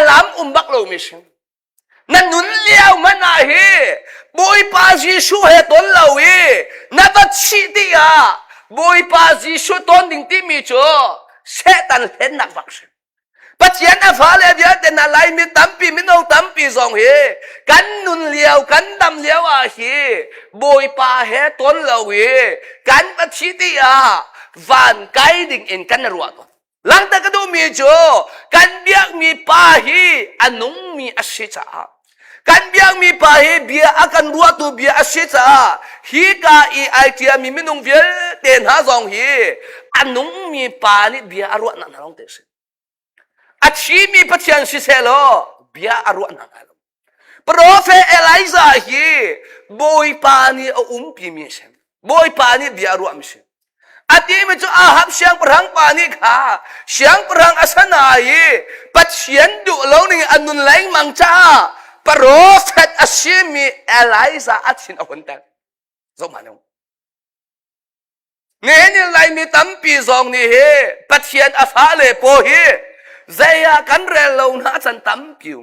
ลำบักโลมิชนั่นนุนเลี้ยวมันฮีบุยปาจีชูเฮต้นเราวีนับชีตีอาบุยปาจีชุต้นดิ่งที่มีจ่อเสตันเห็นนักวักษปัจเจียนฟ้าเลเบียเดนอะไรมีตั้มปีมีน้องตั้มปีสองเฮกันนุนเลี้ยวกันดำเลี้ยวอาฮีบุยปาเฮต้นเราวีกันปัจฉิตีอาวันไกดิ่งอินกันรัวตัวหลังจากก็ดูมีจ่อกันเบียกมีปาฮีอันนุ่งมีอาศิษากันเบียงมีปาเฮเบียอากันรัวตัวเบียอาศิษาฮีกาอีไอเทียมีมินุงเวียเต็นหาซองฮีอันนุ่งมีปานี่เบียอารัวนั่นลองเตสิอาชีมีปัจจัยสิเซโลเบียอารัวนั่นลองโปรเฟตเอลิซาฮีบอยปานี่ปีมีเซมบอยปานี่เบียอารัวมิเซมอาทิตย์มิจูอาหับเสียงพรังปานี่ค่ะเสียงพรังอาสนาฮีปัจจัยดูโลนี่อันนุนแรงมังจ้าโปรเฟตอาชีมีเอลิซาอาชินเอาคนแต่สมัยนู้นเนี่ยไลมีตั้มปีสองนี่เฮปัจเจียนอาฟ้าเลยโพเฮใจกันเรลงน่าจันตั้มปิว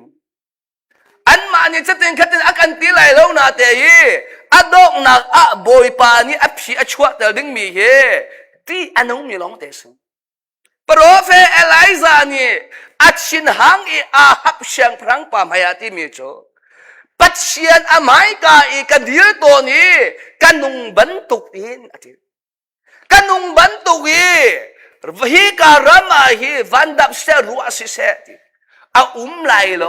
อันมาเนี่ยจะเป็นขัดอากันตีไหลลงน่าเตยอดอกนักบอยปานี่อภิอชวะเตดึงมีเฮที่อันนู้นมีลองเตสึโปรเฟตเอลิซานี่อาชินหังอาหับเชียงพรังปามายาที่มีโจปัจเจียนอาไมกาอีกันเดียวตัวนี้กันนุ่งบรรทุกอินอาทิตย์กันนุ่งบรรทุกอีวิการามาฮีวันดับเสรัวสิเสติอาไลโล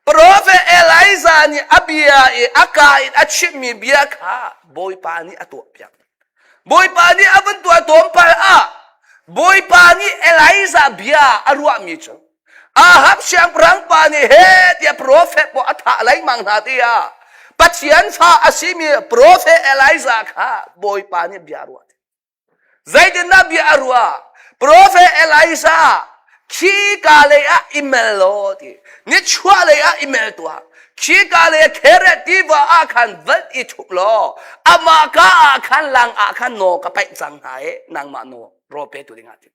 โปรเฟตเอลิซานี่อบียาอีอากาอิอาชิมีเบียค่ะบอยปานี่อตัวเปียกบอยปานี่อวันตัวตัวไปบอยปานี่เอลิซาเบียอารัวมิจอาหับเชียงพรังปานี่เฮติโปรเฟตบอกอัฐอะไรมังนาติยาปัจเจียนฟ้าอาศิมีโปรเฟตเอลิซาค่ะบอยปานี่เบียอารัวใจเดินนับเบียอารัวโปรเฟตเอลิซาขี้กาเลยอิเมลโลตินิชัวเลยอิเมลตัวขี้กาเลยเคเรติว่าอาคันวัดอิทุกโลอามากาอาคันลังอาคันโนกับไปจังหายนางมาโนโรเปตุดิงาติ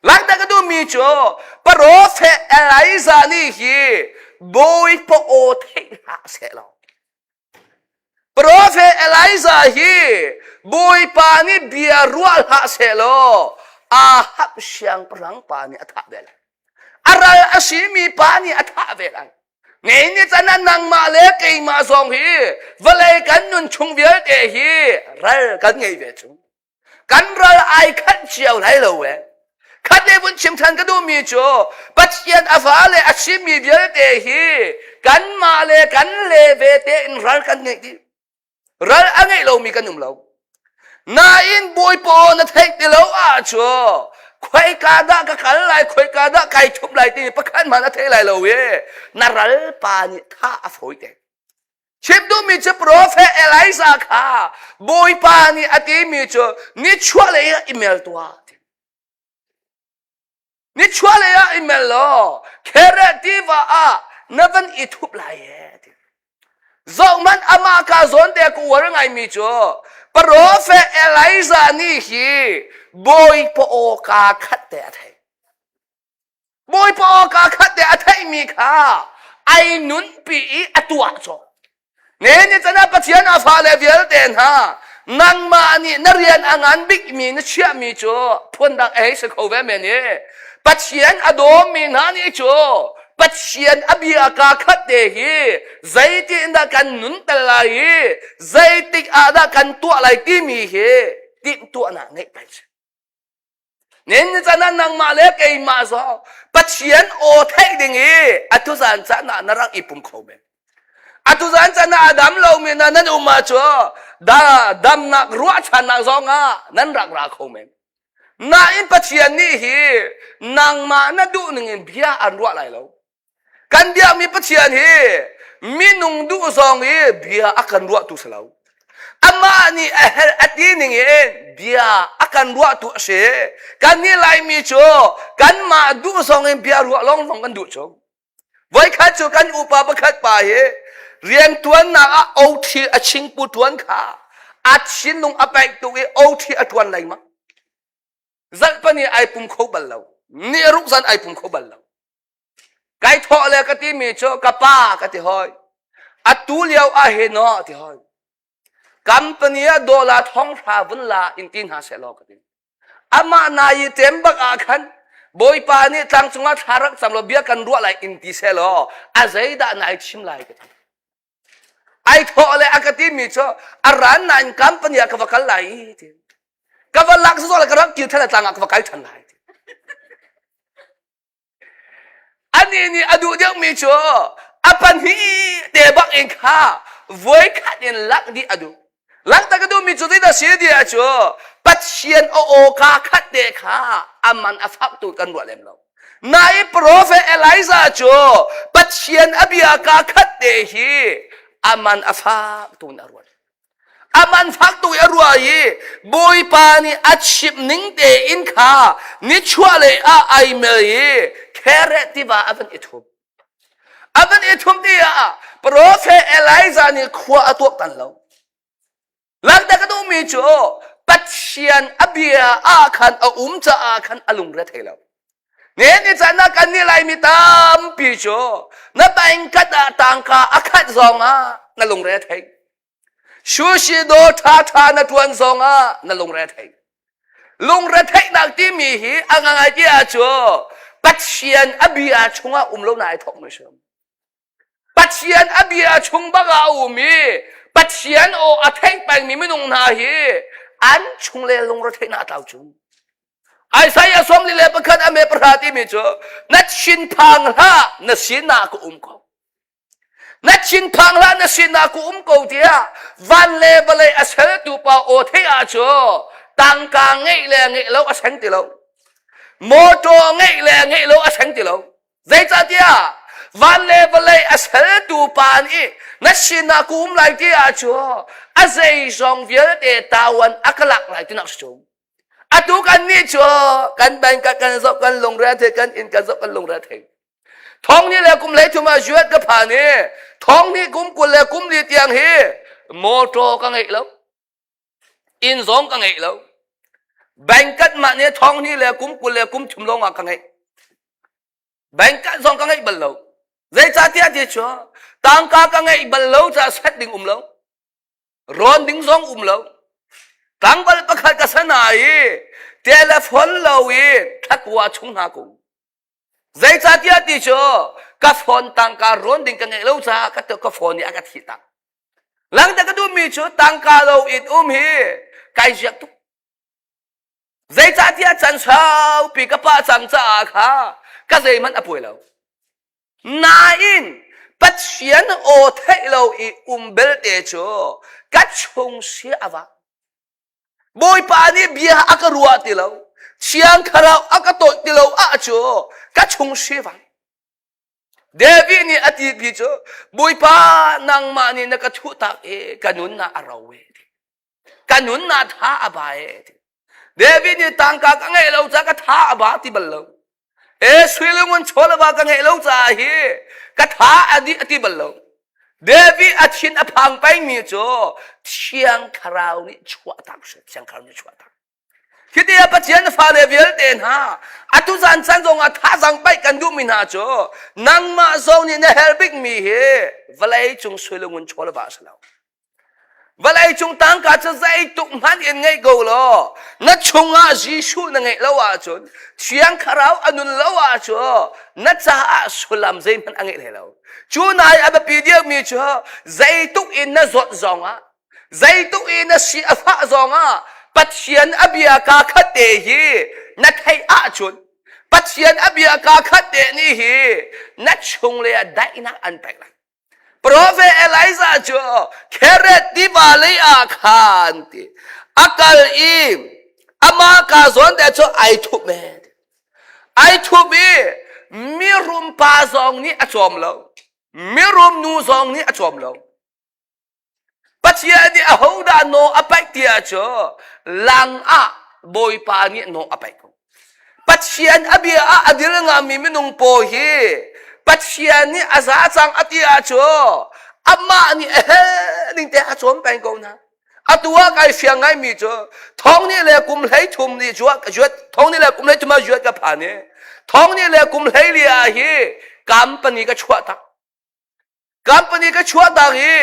หลังจากดูมีโจโปรเฟตเอลิซานี่ฮีบอยปโอเทหาเสลาโปรเฟตเอลิซาฮีบอยปานี่เบียรัวหาเสลาอาหับเชียงพรังปานี่อัฐเวลังอะไรอาศิมีปานี่อัฐเวลังเนี่ยจะนั่นนางมาเล็กไอมาสองฮีวลัยกันนุนชงเวียเตฮีเรกันไงเวชงกันเรไอขัดเชียวไหนเลวขัดเลยบนชิมทันก็ดูมีโจปัจเจียนอาฟ้าเลยอาชีมีเวียเตฮีกันมาเลยกันเลเวเตอินรัลกันไงดีรัลอันไงเรามีกันนุ่มเรานาอินบอยปอนเทคติโลอาชัวควายกาดากะขันไหลควายกาดาไก่ชุบไหลตีประคันมาเทไหลเราเวนารัลปานิท่าอโฟยเตชิบดูมีจะโปรเฟตเอลิซาค่ะบอยปานิอติมีจะนิชัวเลยอีเมลตัวนิชัวเลยอีเมลโลเคเรติวานับวันอิทุบไหลจงมันอามากาซอนเด็กวัวไงมีจ่อโปรเฟตเอลิซานี่ฮีบอยปโอกาขัดเตะไทยบอยปโอกาขัดเตะไทยมีค่ะไอนุนปีอตัวจ่อเนี่ยจะนับปัจจัยนาฟาเลเวลเดนฮะนางมานี่นักเรียนอ่างานบิ๊กมีนักเชื่อมีจ่อพ้นดังเอสเขาเวเมเนี่ยปัจจัยอโดมมีนานี่จ่อปัจเจียนอภิอากาขัดเดฮีใจที่อินดากันนุนตะไลใจที่อาดากันตัวอะไรที่มีเฮที่ตัวน่ะไงไปเนี่ยจะนั่นนางมาเล็กไอ้มาซอปัจเจียนโอเทคดิ่งเฮอัตุสันจะน่ะนรักอีปุ่มเขาเบอัตุสันจะน่ะอดัมเรามีนั่นอุมาชัวดัมนักรัวชันนักซองอ่ะนั่นรักเขาเบน่าอินปัจเจียนนี่เฮนางมานั่นดูหนึ่งเบียอันรัวอะไรเรากันเดียมีปัจจัยนี้มีนุ่งดูซองนี้เบียอาการรัวตุสลาวอามานี่อั ตีหนึ่งเองเบียอาการรัวตัวเสกันนี่ไลมีโจกันมาดูสองเองเบียรัวลองสองกันดูโจไว้ขัดโจกันอุปาประคัดไปเรียนตัวน่ะเอาที่อชิงปูทวนขาอัดชินลงอไปตัวเอาที่อทวนอะไรมั้งจัดปนี่ไอปุ่มเขาบัลลานี่รุกสันไอปุ่มเขาบัลลาไก่ทอเลยก็ที่มีโจกับป้าก็ที่หอยอัตุเลียวอาเฮนอที่หอยกัมปนีโดลาท้องพราวันลาอินตินหาเสลอก็ที่อามานายีเต็มบักอาคันบอยปานี่ตั้งสงัดหารักสำหรับเบียกันรัวไหลอินติเสลออาใจด่านายชิมไหลก็ที่ไอทอเลยอากติมีโจอารันนันกัมปนีกับวักไหลที่กับวักลักษณ์อะไรก็รักกิวท่านต่างกับวักไก่ทันไหลอันนี้นี่อดูเดียวมีโจอาปันฮีเดบักเองค่ะไว้ขัดเองลักดีอดูลักตะกดูมีจุดที่น่าเสียดีอ่ะโจปัจเจียนโอคาขัดเดค่ะอามันอาฟักตูกันรัวเล่มเรานายโปรเฟสเอลิซาโจปัจเจียนอบิอาคาขัดเดฮีอามันอาฟักตูนอรวดอามันฟักตูอรวยีบอยปานีอัดชิบนิ่งเดอินค่ะนิชวเลอาไอเมย์แค่เรติบาอันอิทุบอันนี้ทุ่มดีอ่ะโปรเฟสเอลิซานี่ขวาตัวกันแล้วหลังจากนั้นมีโจปัจเจียนอเบียอาคันจะอาคันอลุงเรทแล้วเนี่ยนี่จะนักกันนี่ไรมีตามปีโจนับเป็นกัดต่างกาอาคัดซองอ่ะนั่นลุงเรทชูชิโดทานัทวนซองอ่ะนั่นลุงเรทลุงเรทนักที่มีฮีอ่างไงที่อาโจปัจเจียนอเบียชงอ่ะโลนายทอกไม่ชมปัจเจียนอเบียชงบักอามีปัจเจียนโออาเทงไปมีไม่นงนาฮีอันชงเลลงรถเทนาเต้าจุงไอ้สายสมลิเลปคันอเมปราติมิโจนัดชินพังละนัดชินนากุเขานัดชินพังละนัดชินนากุเขาเดียวันเลเบลอาเซตุปาโอเทอาโจตังกางเงยเลเงยเราอาเซงติเราโมโตเงยเลเงยเราอาเซงติเราใจจัดเดียวันเลเวลอาเซตูปานีนัชนาคุมไลที่อาชัวอาเซย์ซองเวียเตตาวันอักลักไลที่นักชงอาตุกันนี่ชัวกันแบ่งกันซอกกันลงเรือเทกันอินกันซอกกันลงเรือเทท้องนี่แหละกุมเลยทุมาจวดกับผ่านนี่ท้องนี่กุมกุลเลยกุมลีเตียงเฮโมโตกังไงแล้วอินซองกังไงแล้วแบ่งกันมาเนี่ยท้องนี่แหละกุมกุลเลยกุมชุมลงอ่ะกังไงแบ่งกันซองกังไงบัลลังใจจัดที่อาทิตย์ชัวต่างกันกังไงบัลลังจะเซตดิ้งลงร้อนดิ้งซองลงต่างบัลประคัดกษณะยีเทเลโฟนเรายีทักว่าชงนากุใจจัดที่อาทิตย์ชัวกับโฟนต่างกันร้อนดิ้งกังไงเราจะกัดตัวกับโฟนนี่อากาศที่ต่างหลังจากนั้นมีชัวต่างกันเราอิดฮีใครจะตุใจจัดที่อาจารย์ชาวปีกับป้าจังจ้าค่ะก็ใจมันอภัยแล้วนาอินปัจเจียนโอเทเราอีเบลเตโจกัดชงเสียอวะบอยปานีเบียอักรัวติเราเชียงคาราวอักโตติเราอาโจกัดชงเสียวะเดวินี่อดีตพี่โจบอยปานังมานี่นักทุตักกันนุนนาอาราวกันนุนนาท่าอบายเดวินี่ต่างกันไงเราจะกัดท่าอบาติบัลลังสวยเลยมันชอลบากังเฮลจ้าเฮกัทาอดีอติบัลลงเดวิอัชินอพังไปมีโจเชียงคราวนี่ชัวตักเชียงคราวนี่ชัวตักคิดว่าปัจจัยนฟ้าเลเวลเต็นฮะอัตุจันจันจงอัท่าจังไปกันดูมินาโจนังมาโซนี่เนเฮลบิกมีเฮวลัยจงสวยเลยมันชอลบาสลาววลัยจงตั้งกัจจะใจตุกมันยังไงกูล่ะนัดชงอาจีชูนั่งไงละว่าจนเชียงคราวอนุนละว่าจนนัดจะอาสุลามใจมันอังไงเลยแล้วจูนายอับปีเดียมีจ้าใจตุกอินนัดจงอ่ะใจตุกอินนัดชีอาฟ้าจงอ่ะปัจเจียนอเบียกาคัดเตฮีนัดให้อาจนปัจเจียนอเบียกาคัดเตนี่ฮีนัดชงเลยได้นักอันแปลกโปรเฟสเอลิซาโจเคเรติบาลีอาคันติอักลอิมอามาคาซอนเดโจไอทุเมมิรุมปาซองนี่อจอมเรามิรุมนูซองนี่อจอมเราปั ปัจเจียนนี่เอาดาโนอภัยเตียเจอลังอะบอยปานี่โนอภัยกูปัจเจียนอเบียอะอดีรงามีมินุงโปฮีปัจเจียนนี่อาซาจังอติอาเจออามานี่นิ่งแต่อาชมเป็นกูนะอาตัวไก่เสียงไงมีเจอท้องนี่เลยกุมไหทุ่มนี่จวดจวดท้องนี่เลยกุมไหทุ่มมาจวดกับผ่านเนี่ยท้องนี่เลยกุมไหเลียฮีกำปนีก็ชวดตักกำปนีก็ชวดตักฮี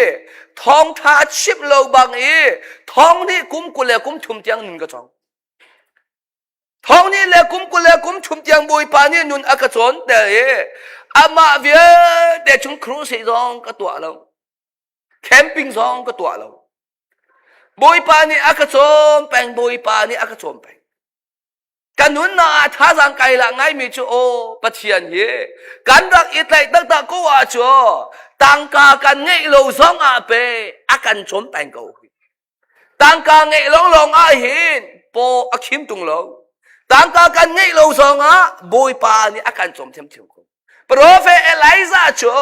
ท้องทาชิบโลบังฮีท้องนี่กุมกุเลกุมทุ่มเตียงนุนก็จ้องท้องนี่เลยกุมกุเลกุมทุ่มเตียงบุยปานี่นุนอากาศนแต่อามาเวียแต่ชุนครูสิซองก็ตัวเราแคมปิ้งซองก็ตัวเราบุยปานี่อากาศนแปงบุยปานี่อากาศนแปงกันนุนนาท่าสังไกละไงมีจูโอปัจเจียนเยกันรักอีไลตั้งแต่ก็ว่าจูตังกากันไงโลซองอาเปอากันชมแปงกูตังกาไงลองลองอาหินโปอาคิมตุงโลตังกากันไงโลซองอาบุยปานี่อากันชมเทียมเทียมกูโปรเฟเอไลซาจู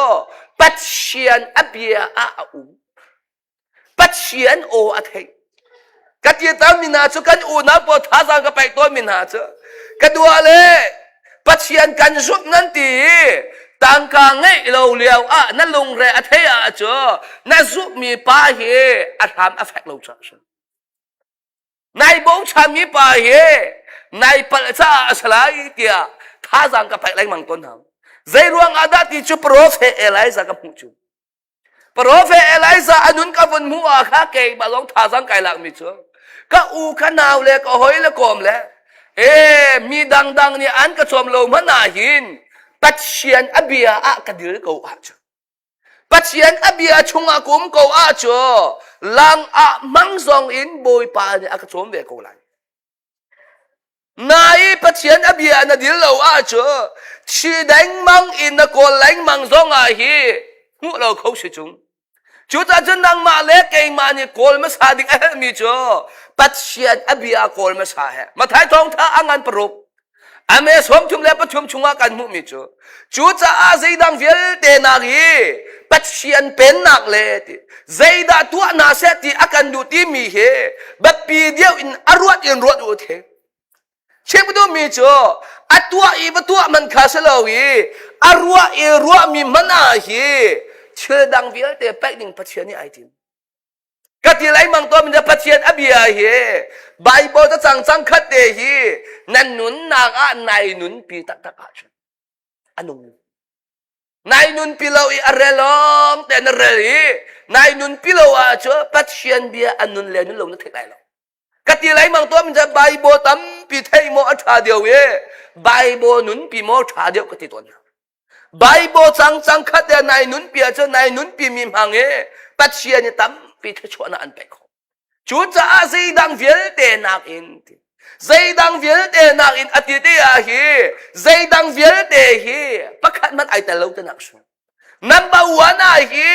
ปัจเจียนอเบียอาอูปัจเจียนโออาเทกัดยีตามินาจูกันอูนับพอท้าสังกับไปตัวมินาจูกัดดูอะไรปัจเจียนกันสุดนั่นตีตังกางไงเราเลี้ยวนั่นลงเรือเทียจูนั่นสุดมีป้าเฮอาทำเอฟเฟกต์เราจ้ะนายบอกชามีป้าเฮนายปัจจ้าสลายเตียท้าสังกับไปไรมังต้นทำใจรวงอาดาติจูโปรเฟเอไลซ์กับมุจูโปรเฟเอไลซ์อันนั้นกับวันมัวข้าเกย์บาลองท้าสังไกลักมิจูก็อูขนาวเลยก็หอยเลยกอมเลยมีดังนี่อันก็ชมโลมันน่าหินปัจเจียนอเบียอะกระดือกูอาจปัจเจียนอเบียชงอากุมกูอาจลังอะมังซองอินบุยปานี่อะก็ชมเวกูไลนายปัจเจียนอเบียน่ะดิลเราอาจชีแดงมังอินนะกูแรงมังซองอาฮีหูเราเขาสิจุงจุดอาจนังมาเล็กเองมานี่โกลมาสาดิงมีจ้ะปัจเจียนอเบียโกลมาสาเหมาท้ายทองท่าอ่างานปรุกอเมสมชุมเล็บประชุมชุงอากันมุมีจ้ะจุดจะอาศัยดังเวลเตนารีปัจเจียนเป็นนักเลติใจดาตัวนาเสติอากันดูที่มีเหแบบปีเดียวอินอรวดอินรวดอุเทเชื่อมดูมีจ้ะอัตัวอีบตัวมันคาสลาวีอรวดอินรวดมีมันอาเหเชื่อดังเวลเตะแป๊กดิ่งปัจเจียนนี่ไอติมก็ที่ไรมังตัวมันจะปัจเจียนอเบียเฮไบเบิลจะจังคัดเดฮีนั่นหนุนนางนายหนุนปีตักอาชอันนุ่งนายหนุนปีเราอีอะไรล้อมแต่นเรีนายหนุนปีเราอาชปัจเจียนเบียอันนุนเลนุนลงนั่นเท่าไรหรอกก็ที่ไรมังตัวมันจะไบเบิลตั้มปีเทยโมอัชาเดียวเฮไบเบิลหนุนปีโมชาเดียวก็ที่ตัวนั้นไบเบิลจังคัดเดนายหนุนปีอาชนายหนุนปีมีมังเฮปัจเจียนนี่ตั้มปีเทชวนาอันไปเขาจุดจะอาศัยดังเวลเตนักอินใจดังเวลเตนักอินอติเตียฮีใจดังเวลเตฮีประคันมันไอแต่เราจะนักสิ่งนับบ่าวนาฮี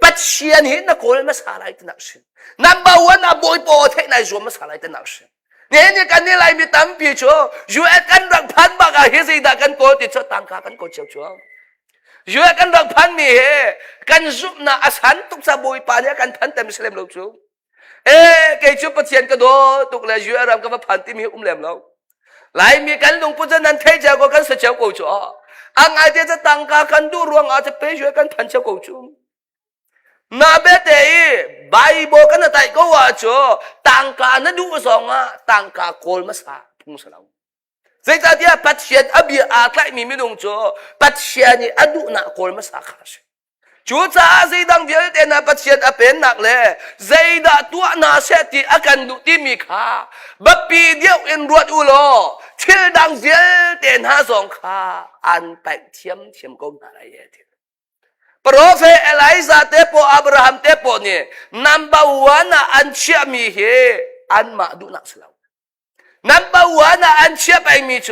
ปัจเจียนฮีนักโกลมาสาลายจะนักสิ่งนับบ่าวนาบอยโปเทนายจวมมาสาลายจะนักสิ่งเนี่ยกันนี่ไรมีตั้มปีโชอยู่เอ็กันรักพันบักฮีใจดังกันโกติดชตังกากันโกเชียวชัวอยู่กันรักพันมีเฮกันซุปนาอาศันตุกซาบอยปาเนี่ยกันพันเต็มสเลมเราชัวเกี่ยวกับปัจเจียนก็ดูตุกเลยอยู่อารมณ์กับพันที่มีเลมเราหลายมีกันลงปุ๊บจะนั่นเทเจ้าก็กันเสียเจ้ากูชัวอังไอเดียจะตั้งกากันดูรวงอาจจะไปอยู่กันพันเจ้ากูชัวนาเบเตยไบโบกันนั่นแต่ก็ว่าชัวตั้งกานั่นดูสองตั้งกาโกลมาสาพุงสลาวเจ้าเดียปัจเจียนอบีอาใครมีไม่ลงชัวปัจเจียนนี่อดูน่ะโกลมาสาขาสิจุดจะใจดังเวลเตนะปัจเจียนอเป็นนักเลยใจดาตัวนาเสติอากันดูที่มีค่าบัปปีเดียวอินรวดอุโลเชื่อดังเวลเตนะสองค่าอันแปลกเทียมกงอะไรเองโปรเฟเอไลซาเตโปอับราฮัมเตโปเนี่ยนัมบาวันอันเชื่อมีเหอันมาดูนักสลาวนับบ่าวน่ะอันเชื่อไปมีโช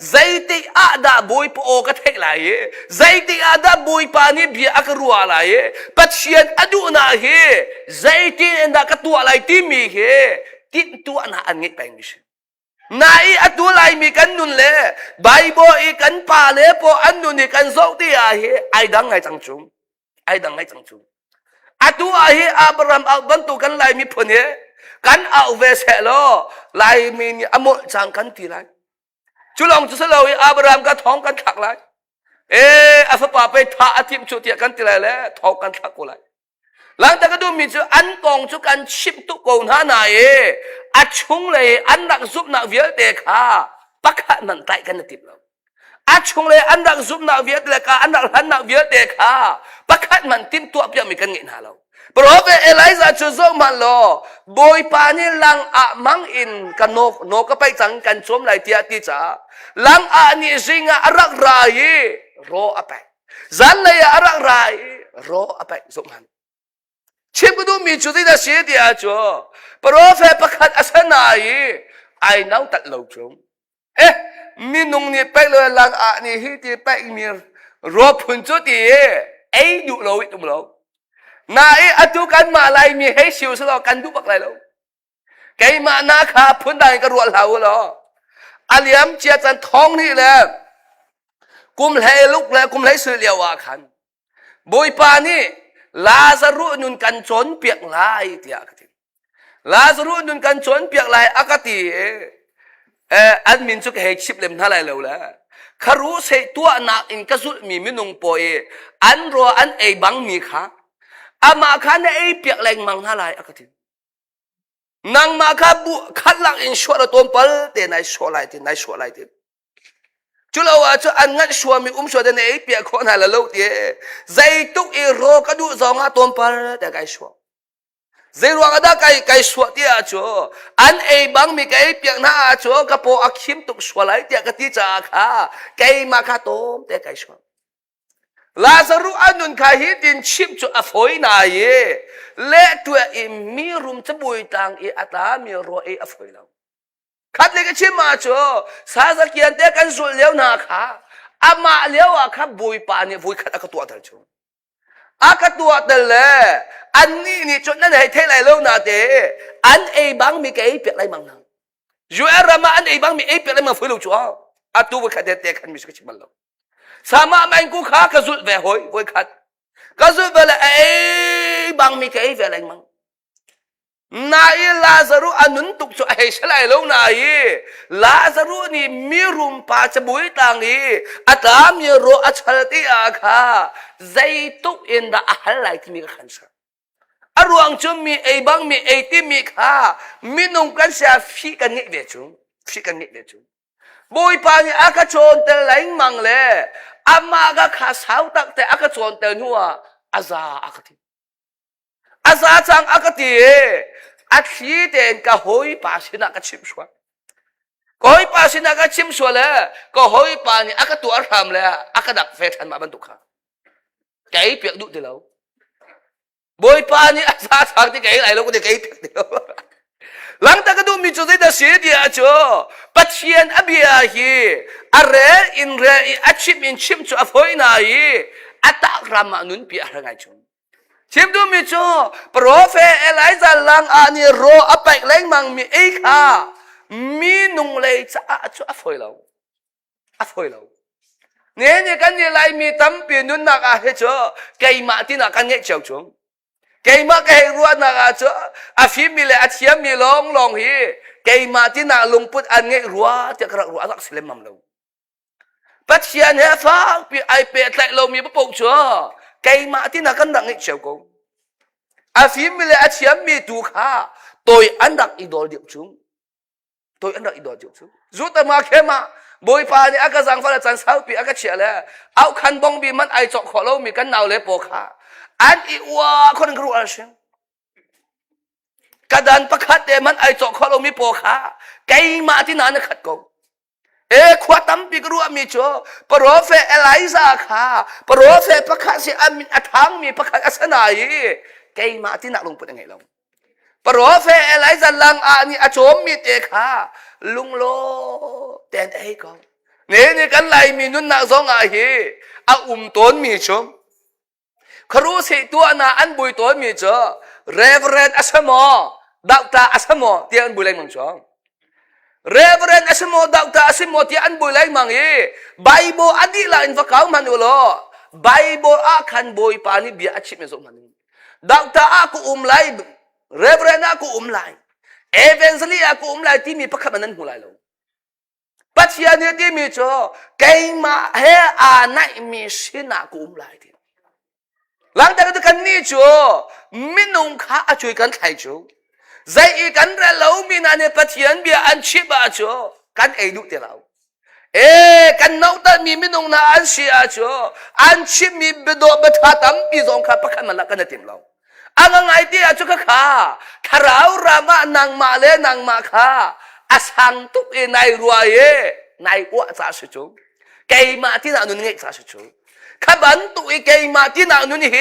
ใจที่อาดาบุยปโอกระเทกลายใจที่อาดาบุยปานี่เบียอักรัวลายปัจเจียนอดูน่ะเฮใจที่อันดากตัวลายที่มีเฮที่ตัวน่ะอันงี้ไปมีชนายอดูลายมีกันนุนเลยไบเบิลอีกันปาเลปอันนุนอีกันโซที่อาเฮไอดังไงจังจุงไอดังไงจังจุง atu ahi Abraham au bantu kan lai mi phone kan au ve se lo lai mi ni amo chang kan ti lai chulong chu selo Abraham ka thong kan thak lai afa pa pe tha atim chu ti kan ti lai le thong kan thak ko lai lang ta ka du mi chu an kong chu kan chip tu ko na na a chung le an rak zup na vial te kha pakhat man tai kan tip lo a chung le an rak zup na vial le ka an rak han na vial te kha pakhat man tim tu apya mi kan ngi na lo prophet Elijah chu zo man lo boy pa ni lang a mang in kan no ka pai chang kan chom lai tia ti cha lang a ni zinga arak rai ro apai zan le arak rai ro apai zo man chim ko du mi chu ti da sie dia chu prophet pakhat asanai ai nau tat lo chung mi nung ni pai lo lang a ni hi ti pai mi ro phun chu ti ai du lo tum lo nai atu kan ma lai mi hei siu so kan du bak lai lo kai ma na kha phun dai ka rual hau lo aliam chia chan thong ni le kum le luk le kum le su liao wa khan boi pa ni Lazarus nun kan chon piak lai tia ka ti Lazarus nun kan chon piak lai akati an min chu he chip lem na lai lo la kharu se tua na in ka zul mi minung po an ro an e bang mi kha ama kha na e piak leng mang na lai akati nang ma kha bu khat lak in shwa la tom pal te nai shwa lai te nai shwa lai te chu lo wa chu an ngat shwa mi shwa de ne piak kho na la lo te zai tuk e ro ka du zo nga tom pal te kai shwa zai ro ga da kai shwa ti a chu an e bang mi kai piak na a chu ka po akhim tuk shwa lai te ka ti cha kha kai ma kha tom te kai shwa Lazarus anun kha hi tin chip chu a foi na ye le tu e mi rum cha bui tang e ata mi ro e a foi lo khat le ka chim ma chu sa za kian te kan zul leo na kha ama leo a kha bui pa ni bui khat ka tu dal chu aka tu dal le an ni chu na nei the lai lo na te an e bang mi ke pe lai mang nang ju era ma an e bang mi e pe lai ma foi lo chu a tu wa khat te kan mi su ka chim lo sama main ku kha ka zul ve hoi voi khat ka zul ve la ai bang mi ke ve lang mang nai Lazarus anun tuk chu ai salai lo nai Lazarus ni mirum pa cha bui tang hi atam ye ro a chal ti a kha zai tuk in da ahal lai ti mi ka khan sa aruang chu mi ai bang mi ai ti mi kha minung kan sia fi kan nge ve chu fi kan nge ve chu bui pa ni aka chon tel laing mang le ama ga kha sau tak te aka chon tel nuwa aza akati aza chang akati a thi ten ka hoi pa sina ka chim shwa koi pa sina ka chim shwa le ko hoi pa ni aka tu aram le aka dak fe than ma ban tu kha kai piak du ti lo bui pa ni aza chang ti kai lai lo ko ti kai piak ti lo lang ta ka du mi chu zai da sie dia cho pathian abia hi are in re achim in chim chu afoi na hi atak rama nun pi arangai chu chim du mi chu prophet Elijah lang ani ro apai leng mang mi e kha mi nung le cha chu afoi lo ne kan ni lai mi tam pi nun na ka he cho kai ma ti na kan nge chau chung cây mà cây ruột na cho à phim mi lệ chiếm mi long hi cây mà tin na lung put an nghe ruột thì cái ruột rất slim mầm lâu bắt xiên hè phá bị ai bẹt lại lâu mi bắt bụng cho cây mà tin na căn đặng nghe chèo cô à phim mi lệ chiếm mi tu kha tôi ăn đặc idol điệu chúng rút ta mà khe mà bồi pa ni aka giang pha la chan sau pi aka chia le au khan bong bi man ai chok kho lo mi kan naw le po kha an i wa khon gru al shen kadan pakhat de man ai chok kho lo mi po kha kai ma ti na na khat ko khwa tam pi gru mi cho prophet Elijah kha prophet pakhat si amin athang mi pakhat asanai kai ma ti na lung put ngai lo prophet Elijah lang ani achom mi te kha lung lo ten ai ko ne kan lai mi nun na zong a hi a ton mi chom kharu se tu ana an bui ton mi cho reverend asamo doctor asamo ti an bui lai mang chong reverend asamo doctor asamo ti an bui lai mang hi bible adi la in va kau man ulo bible a khan boi pa ni bia achip me zo man ด็อกเตอร์อากูไลเรเวรนอากูไลเอเวนซ์ลีอากูไลที่มีประคับนั้นหูไลลงปัจจัยนี้ที่มีจ่อเกมาเฮอาไนมีสินากูไลที่หลังจากนั้นนี่จ่อมินุงข้าช่วยกันไถ่จ่อใจอีกันเรื่องเรามีนันปัจจัยนี้อันชิบะจ่อกันเอดุเตลากันนอกจากมีมินุงนาอันชีอาจ่ออันชิมีเบดอบทัดตั้มปีจงข้าประคับมันละกันเต็มเราอังไงที่อาจุกข้าคาราวรามานังมาเลนังมาข้าอาสังตุกในรัวเยในวัวซาสุจูเกยมาที่นานุนเงซาสุจูขบันตุกเกยมาที่นานุนเฮ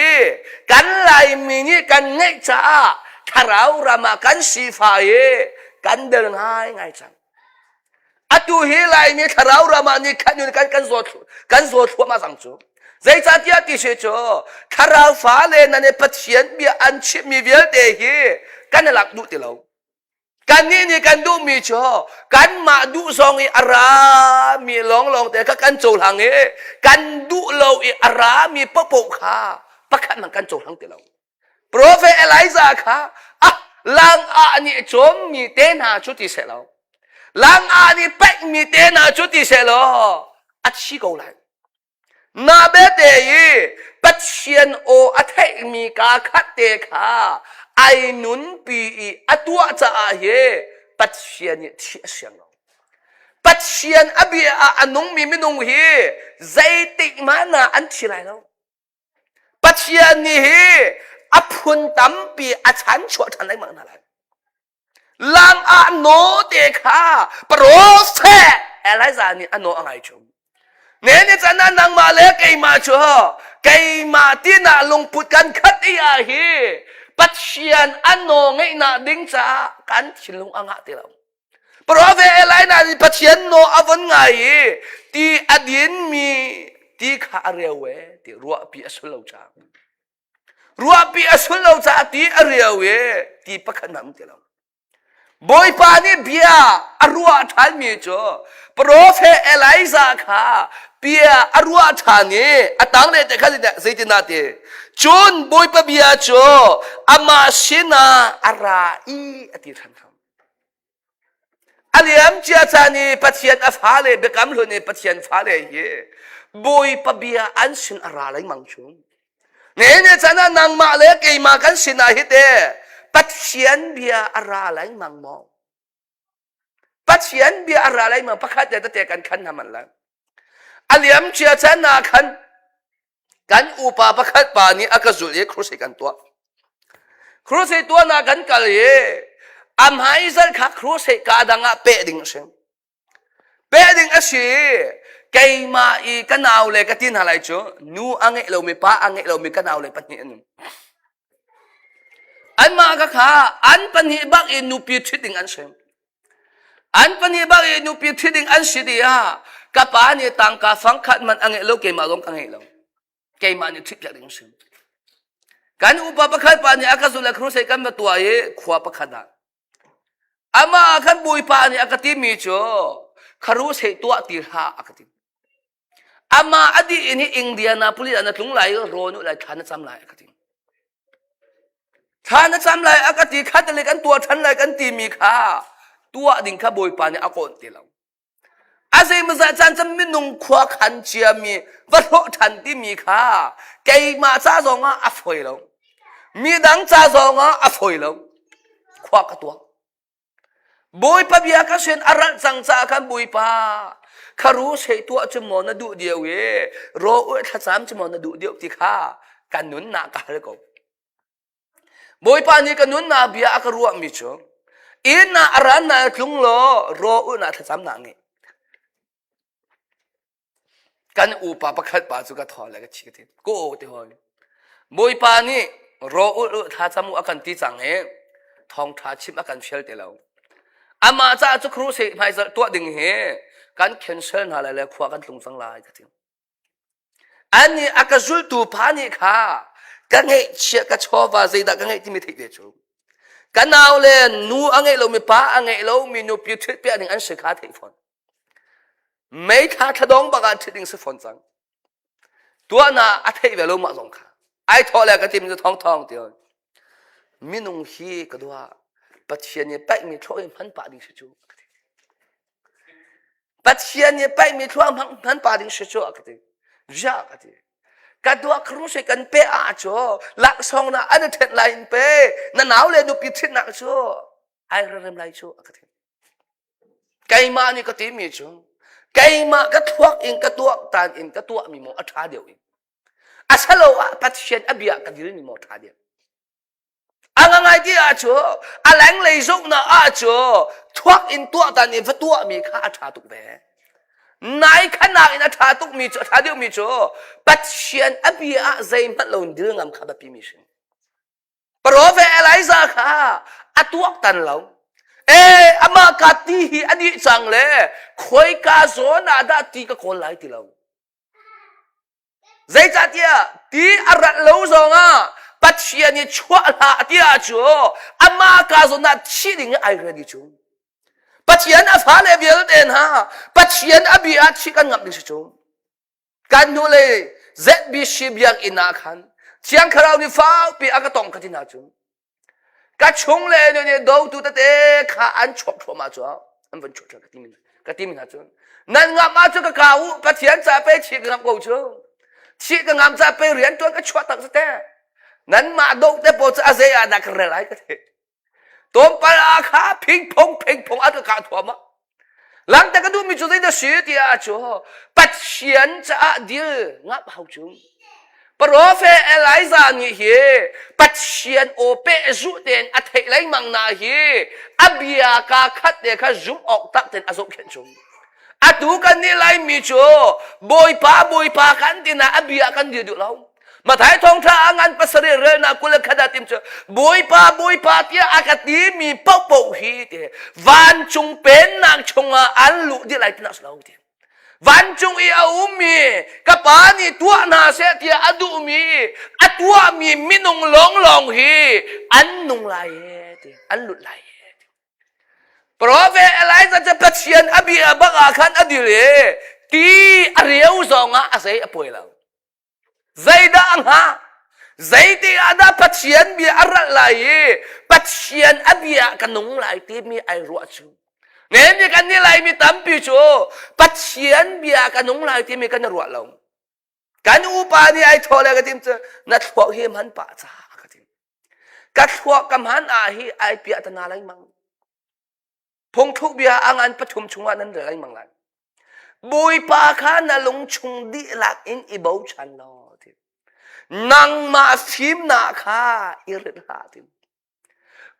กันไลมินิกันเงจ้าคาราวรามากันสีฟ้าเยกันเดินหายไงจังอตุเฮไลมีคาราวรามานี่กันอยู่กันกันโซทัวมาสังจูใจจัดยาติเชจอคาราฟ้าเลนันปัจจัยมีอันชิมีเวลเตฮีกันหลักดูติเรากันนี่กันดูมีจอกันมาดูซองอีอารามีลองแต่ก็กันโจหลังกันดูเราอีอารามีปะปกขาประคันมันกันโจหลังติเราโปรเฟสเอลิซาค่ะลังอันนี้จอมมีเตน่าชุดที่เสร็จแล้วลังอันนี้เป็กมีเตน่าชุดที่เสร็จแล้วอัดชีกูเลยนาเบเตยปัจเจียนโออัฐิมีกาคัดเตขาไอนุนปีอัตัวจะอาเหปัจเจียนที่เสียงเราปัจเจียนอบีอานุงมีมินุงเฮใจติมานาอันที่ไรเราปัจเจียนนี่เฮอพุนตั้มปีอาฉันชวดทันได้มาอะไรลังอาโนเตขาโปรเซอะไรซานี่อโนอะไรชมเนี่ยจะนั่นนังมาเล็กไอมาชัวไอมาที่น่าลงพุดกันคัดอีอาฮีปัจเจียนอันโนไงน่าดิ้งจ้ากันชิลงอ่างติเราเพราะว่าอะไรน่ะปัจเจียนโนอวันไงที่อดีตมีที่ขาเรียวเวที่รัวปีอสุลเราจ้ารัวปีอสุลเราจ้าที่เรียวเวที่ปักขันน้ำติเราบอยปานี่เบียอรัวทันมีจ่อโปรเฟสเอลิซาค่ะเบียอรัวทันนี่ตั้งเลยแต่ข้าจะสิ่งนั้นเตจุนบอยปะเบียจ่ออามาชินาอาราอีอติทันทำอันยามเจ้าจานี่ปัจเจียนฟ้าเลยเบกำลุนี่ปัจเจียนฟ้าเลยเย่บอยปะเบียอันชินอาราเลยมังชุนเนี่ยจะนั่นนางมาเล็กไอมากันชินาฮิตเตปัจเจียนเบียอะไรไรมังมองปัจเจียนเบียอะไรไรมังพักเจตกันขันทำมันแล้วอันยามเชื่อฉันนาขันกันอุปาพักปานี้อากาศจุลีครูเสกันตัวครูเสตัวนากันกัลเยอัมหายสักขักครูเสกาดังเป็ดดิ่งเสียงเป็ดดิ่งอาชีเกยมาอีกันเอาเลยกันที่อะไรจ้ะนูอังเอเราไม่ป้าอังเอเราไม่กันเอาเลยปัจจุบันอันมากค่ะอันปัญหาบักอินูพิชิตดิ้งอันเชมอันปัญหาบักอินูพิชิตดิ้งอันสิเดียกับปานี่ต่างกับฟังขัดมันอังเอโลเกมาลงอังเอโลเกมานี่ทิพย์ดิ้งเชมกันอุปปักขัดปานี่อากาศสุเลครูเซกันมาตัวเย่ขวาปักขัดอามาขันบุยปานี่อากาศที่มีจ่อครูเซตัวตีหาอากาศอามาอดีตนี้อินเดียนาปุลิอันนั้นทุ่งไหลโรนุไหลฐานจำไหลอากาศท่านจำเลยอากาศที่ขัดเลยกันตัวท่านเลยกันตีมีค่าตัวดิ่งข้าบอยปานี่อากอนตีเราอาศัยมันจะจันจะไม่นุ่งขวาขันเชียมีวัตถุทันที่มีค่าเกี่ยมาจ้าจงอ่ะฟอยเรามีดังจ้าจงอ่ะฟอยเราขวากตัวบอยปาเบียก็เช่นอารันสังจ้ากันบอยปาข้ารู้ใช่ตัวจะมอนะดูเดียวเว้รอถ้าสามจะมอนะดูเดียวที่ข้ากันนุนหนักกันเลยก็บอยปานี่กันนุนนาเบียอักรัวมิชงอินนาอารันนาลุงโลรออุนาทัศน์นางเงกันอุปปักขัดปาสุกทอเลยก็ชิกติโกติหอยบอยปานี่รออุทัศน์มุอากันตีจังเงทองทัชิมอากันเชลเตลาอามาจ้าจุครูเสพายตัวดิ่งเฮกันแคนเซิลอะไรเลยขวากันลงสังลายก็ถึงอันนี้อากาศจุลตูพานี่ค่ะกันไงเชื่อกันชอบว่าใจดักกันไงที่ไม่ทิ้งเดียวจูกันเอาเลยนูอังไงเราไม่ป้าอังไงเรามีนูพิจิตรเปียนึงอันเสกขาทิ้งฝนไม่ขาดดองบางอันทิ้งสิฝนจังตัวน่ะอัฐิเวลามาส่งค่ะไอ้ทอเลยกันที่มันจะท้องเดียว มินุงฮีก็ดูว่าปัจเจียนเนี่ยไปมีช่วยมันป่าดิ่งชูปัจเจียนเนี่ยไปมีช่วยมันป่าดิ่งชูก็ได้ยากก็ได้ก็ดูว่าครูช่วยกันเปะอาโจลักษณะอันเทนไลน์เปะนั่นเอาเลยดูพิธีนักโจไอ้เรื่องไรโจก็ได้ไก่มานี่ก็ตีมีโจไก่มาก็ทวกอิงก็ตัวตานอิงก็ตัวมีหมออัฐาเดียวอิงอาชะโลว่าปัจเจียนอภิยาก็ยืนมีหมออัฐาเดียวangangai ti acho aleng leizok na acho thuak in tua tan in fatua mi kha tha tuk be nai khana in tha tuk mi cho tha deu mi cho pathian abia zai mat lo dir ngam kha ba pi mi shin prophet Elijah kha atuak tan lo ama ka ti hi ani chang le khoi ka zo na da ti ka kon lai ti lo zai cha tia ti arat lo zo ngaปัจเจียนนี่ชั่วละที่อาจูอามาคาโซนัดชีดิงไอเรดิจูปัจเจียนอาฟ้าเลเวลเดนฮะปัจเจียนอภิอาชีกันงับดิจูกันดูเลยเซบิชิบยังอินาคันเชียงคราวนี่ฟ้าปีอากาตองกันที่นาจูกัดชงเลยเนี่ยดูตุตะเตะขาอันชกชมาจูอันเป็นชกกันที่มินาจูนั่นงับมาจูกับเขาปัจเจียนจะไปชีกันงับกูจูชีกันงับจะไปเรียนตัวก็ชวดตักสเตะนั่นมาดูแต่พอจะอาเซียนักเรียนอะไรก็ได้ตัวปลาขาพิงพงอัดขาถั่วมาหลังจากก็ดูมีจุดที่จะสื่อที่อาจูปัจเจียนจะดีงับเขาจูโปรเฟสเอลิซานี่เฮปัจเจียนโอเปจุเดนอัฐิไลมังนาเฮอับยากาคัดเดข้าจุมออกตักเดนอาซุกเข็นจูอัดูกันนี่ไลมีจูบอยปากันที่น่าอับยากันดีดูเรามาถ่ายทองท่าอ่างปัสริเรนักุลขดาติมเจบอยปาที่อากาศดีมีเป้าฮีเดวันจงเป็นนางชงอันลุดีไลตินัสลาวเดวันจงอีอาอุมีกับปานี่ตัวนาเสตีอดูมีอัตัวมีมินุงลองฮีอันนุงไลเดอันลุไลโปรเฟสอะไรจะปัจเจียนอภิบักอาคันอดีเลยที่อเรียวซองอาศัยอป่วยเราZaidan ha Zaidi ada pasien bi arat lai pasien abia kanung lai ti mi ai ruat chu ne ni kan ni lai mi tampi chu pasien bia kanung lai ti mi kan ruat long kan upa ni ai thole ka tim chu na thok hi man pa cha ka tim ka thok kam han a hi ai pia ta na lai mang phong thuk bia angan pathum chunga nan lai mang lai bui pa kha na lung chung di lak in i bau chan lo nang ma phim na kha irit ha tim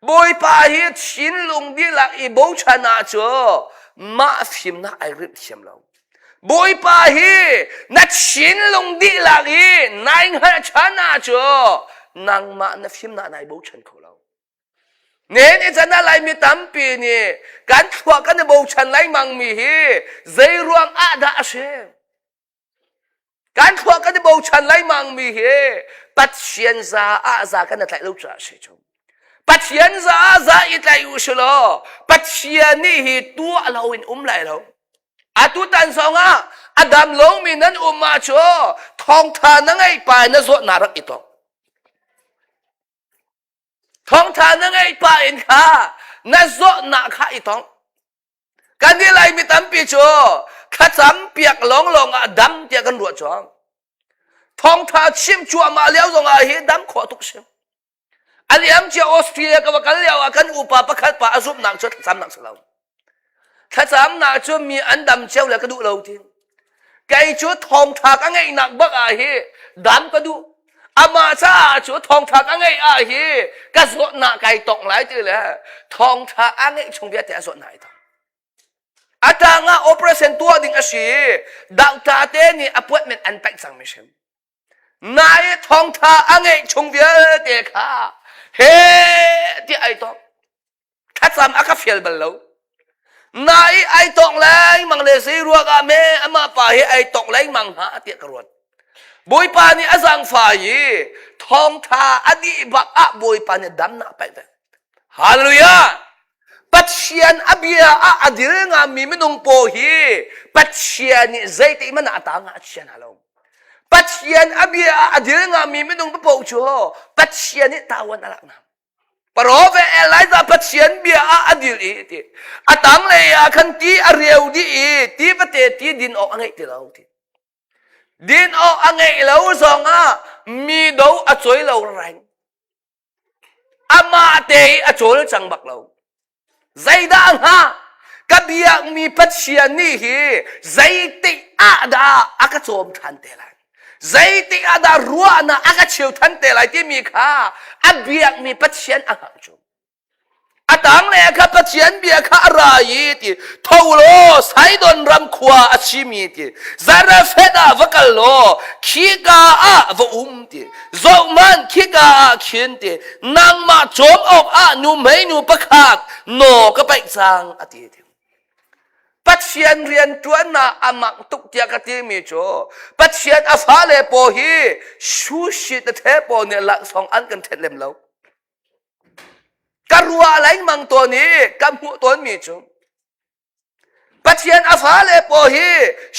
boi pa hi chin lung di la i bo chana cho ma phim na irit chem lo boi pa hi na chin lung di la hi nang ha chana cho nang ma na phim na nai bo chan kho lo ne ni chana lai mi tam pi ni kan thwa kan bo chan lai mang mi hi zai ruang a da sheการขวากันจะบอกฉันไล่มังมีเหปัจเจียนซาอาซากันจะไล่ลูกจ่าเชจงปัจเจียนซาอาซาอีไล่อุชโลปัจเจียนนี่เหตัวเราอินไล่เราอาตุตันสองอาดัมลงมีนั้นมาโชทองทานังไงไปนั่นส่วนนารักอีตองทองทานังไงไปอินข้านั่นส่วนนาข้าอีตองกันที่ไล่มีตั้มปีโชข้าจำเปียกหลงดำเตียกันรัวจองทองทาชิมชัวมาเลี้ยวตรงอาเฮดำขอทุกชิมอันนี้อันเจ้าออสเตรียกับกันเลี้ยวกันอุปาประคัดป่าอาซุบหนักชุดจำหนักสลาวข้าจำหนักชุดมีอันดำเจ้าแล้วก็ดูเราทิ้งไก่ชุดทองทากันไงหนักบักอาเฮดำก็ดูอามาซาชุดทองทากันไงอาเฮก็สวดหนักไก่ตกหลายทีเลยทองทาอันไงชงเบียแต่สวดไหนทองอาจารย์operation ตัวดิ่งอาชีดาวตาเตนี่ appointment อันเป็กสังมิชมนายทองทาอังเอชงเวียเด็กค่ะเฮ้ที่ไอตองถ้าจำอาคาเฟียลบัลโลนายไอตองเลยมังเลสีรัวกาเมอามาป่าเฮไอตองเลยมังหาเตียกรวดบุยปานี่อาจังฝ่ายทองทาอดีบักอะบุยปานี่ดำหน้าไปแต่ฮาเลลูยาปัจเจียนอภิยาอดีรงามีไม่นงโปฮีปัจเจียนนี่ใจที่มันอาตางาเชียนฮัลโหลปัจเจียนอภิยาอดีรงามีไม่นงโปโชปัจเจียนนี่ตาวันอะไรนะ ปรเวเอไลซาพัดเชียนเบียอดิลอีทีอาตังเลยคันตีอาเรียวดีอีตีประเทศที่ดินออกอังไงที่เราทีดินออกอังไงเราสองมีดูอจอยเราแรงอามาเตยอจอยจังบักเราใจดังกับเบียมีพัดเชียนนี่ฮีใจติอาดาอากาศมทันเตลัยใจติอาดารัวนะอากาศเชียวทันเตลัยที่มีค่าอับเบียมีพัดเชียนอาหารจงอาตังเลยครับพัดเชียนเบียข้าอะไรที่ทูโลไซดอนรำขวาอาชิมีที่ซาราเฟดาวกัลโลขีกาอาวที่โซมันขีกาขินที่นางมาโจมออกนูไม่นูประคักโนก็ไปสังอติที่ปัจเจียนเรียนตัวน่ะอามักตุกเตียกติมีโจปัจเจียนอาฟาเลโปฮีชูชิตเทโปเนี่ยหลักสองอันกันเทเลมแล้วกรัวอะไรมังตัวนี้กำหัวตัวมีโจปัจเจียนอาฟาเลโปฮี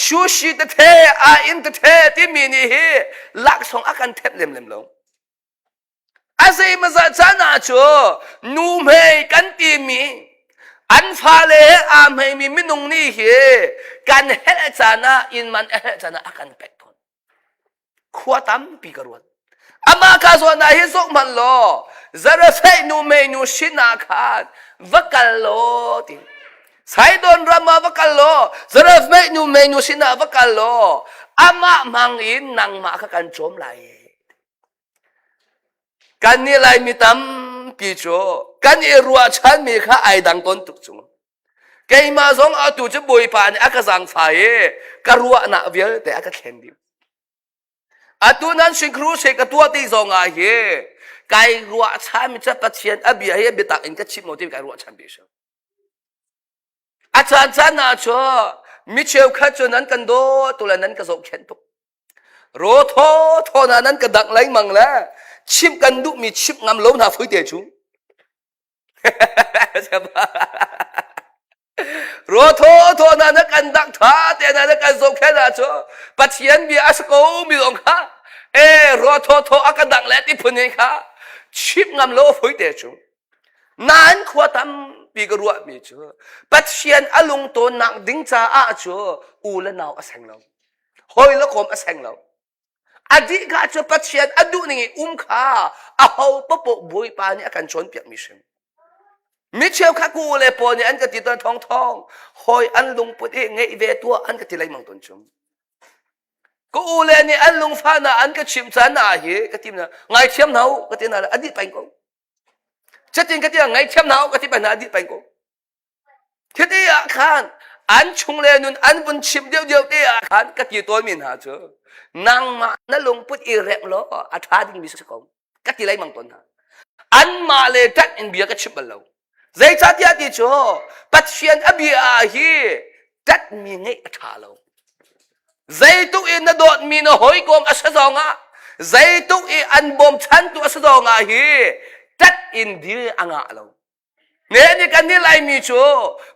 ชูชิตเทอาอินเทที่มีนี่ฮีหลักสองอันกันเทเลมแล้วอาศัยมาจากจานาโจนูเมกันตีมีอันฟาเลอาไม่มีมินุงนี่เหกันเฮลจานะอินมันเฮลจานะอากันเป็ดคนขวดำปีกรวดอามาคาส่วนไหนฮิสุกมันโลซาร์เฟนูเมนูชินาคานวักโลติไซดอนรามาวักโลซาร์เฟนูเมนูชินาวักโลอามามังอินนางมากันโจมไหลกันนี่ไหลมีตั้มปีโจกันเอรัวฉันมีข้าไอดังต้นตุกจุงแกมาสองอาตุจะบุยปานอากาสังไฟกรัวน่ะเวลแต่อากาเข็นดิอาตุนั้นสิงครูเสกตัวที่สองอาเฮไกรัวฉันมีจะตัดเชียนอบีเฮบิตักอินก็ชิมโมติไกรัวฉันบิชอาจารย์ฉันน่ะชัวมิเชลคัจนั้นกันโดตัวนั้นก็สกเข็นตุกโรโทโทนั้นก็ดักไหลมังแล้วชิมกันดุมีชิมงามล้มหาฟื้นเดียจุใช่ปะรัวโทนั่นกันดักท่าแต่นั่นกันส่งแค่นั้นชัวปัจเจียนมีอาสกูมีองค์ข้ารัวโทอากันดักแล้วที่พูนี่ข้าชิมงามล้มฟื้นเดียจุนั่นขวดทำปีกรัวมีชัวปัจเจียนอลุงตัวนักดิ้งจ้าอาชัวอูละนาวอาเซงเราหอยละคมอาเซงเราอดีตข้าจะปัจเจียนอดูนี่ข้าเอาปะปะบุยปานี่กันชนเปียกมิเชลมิเชลข้ากูเลยปอนี่อันก็ติดตัวทองหอยอันลุงปุ่นเองไงเวตัวอันก็ติดไรมังตุนชมกูเลยนี่อันลุงฟ้าน่ะอันก็ชิมจานาเฮก็ติดนะไงเชื่อมเท้าก็ติดนะอดีตไปกูจะจริงก็ติดไงเชื่อมเท้าก็ติดไปนะอดีตไปกูที่ที่อาคารอันชงเลยนุนอันบนชิมเดียวที่อาคารก็ติดตัวมินหาเจอนางมานั่นลงพุทธอิเร็กโลอาชาดิงมิสกงกัติไลมังตนฮะอันมาเลตัดอินเบียก็ชิบบัลโลใจจัดยาดิโจปัจเจียนอบีอาฮีตัดมีไงอาชาโลใจตุอินนดอดมีนหอยกงอาชาซองะใจตุอิอันบอมชันตุอาชาซองะฮีตัดอินดีอ่างะโลเนี่ยนี่กันนี่ไลมีโจ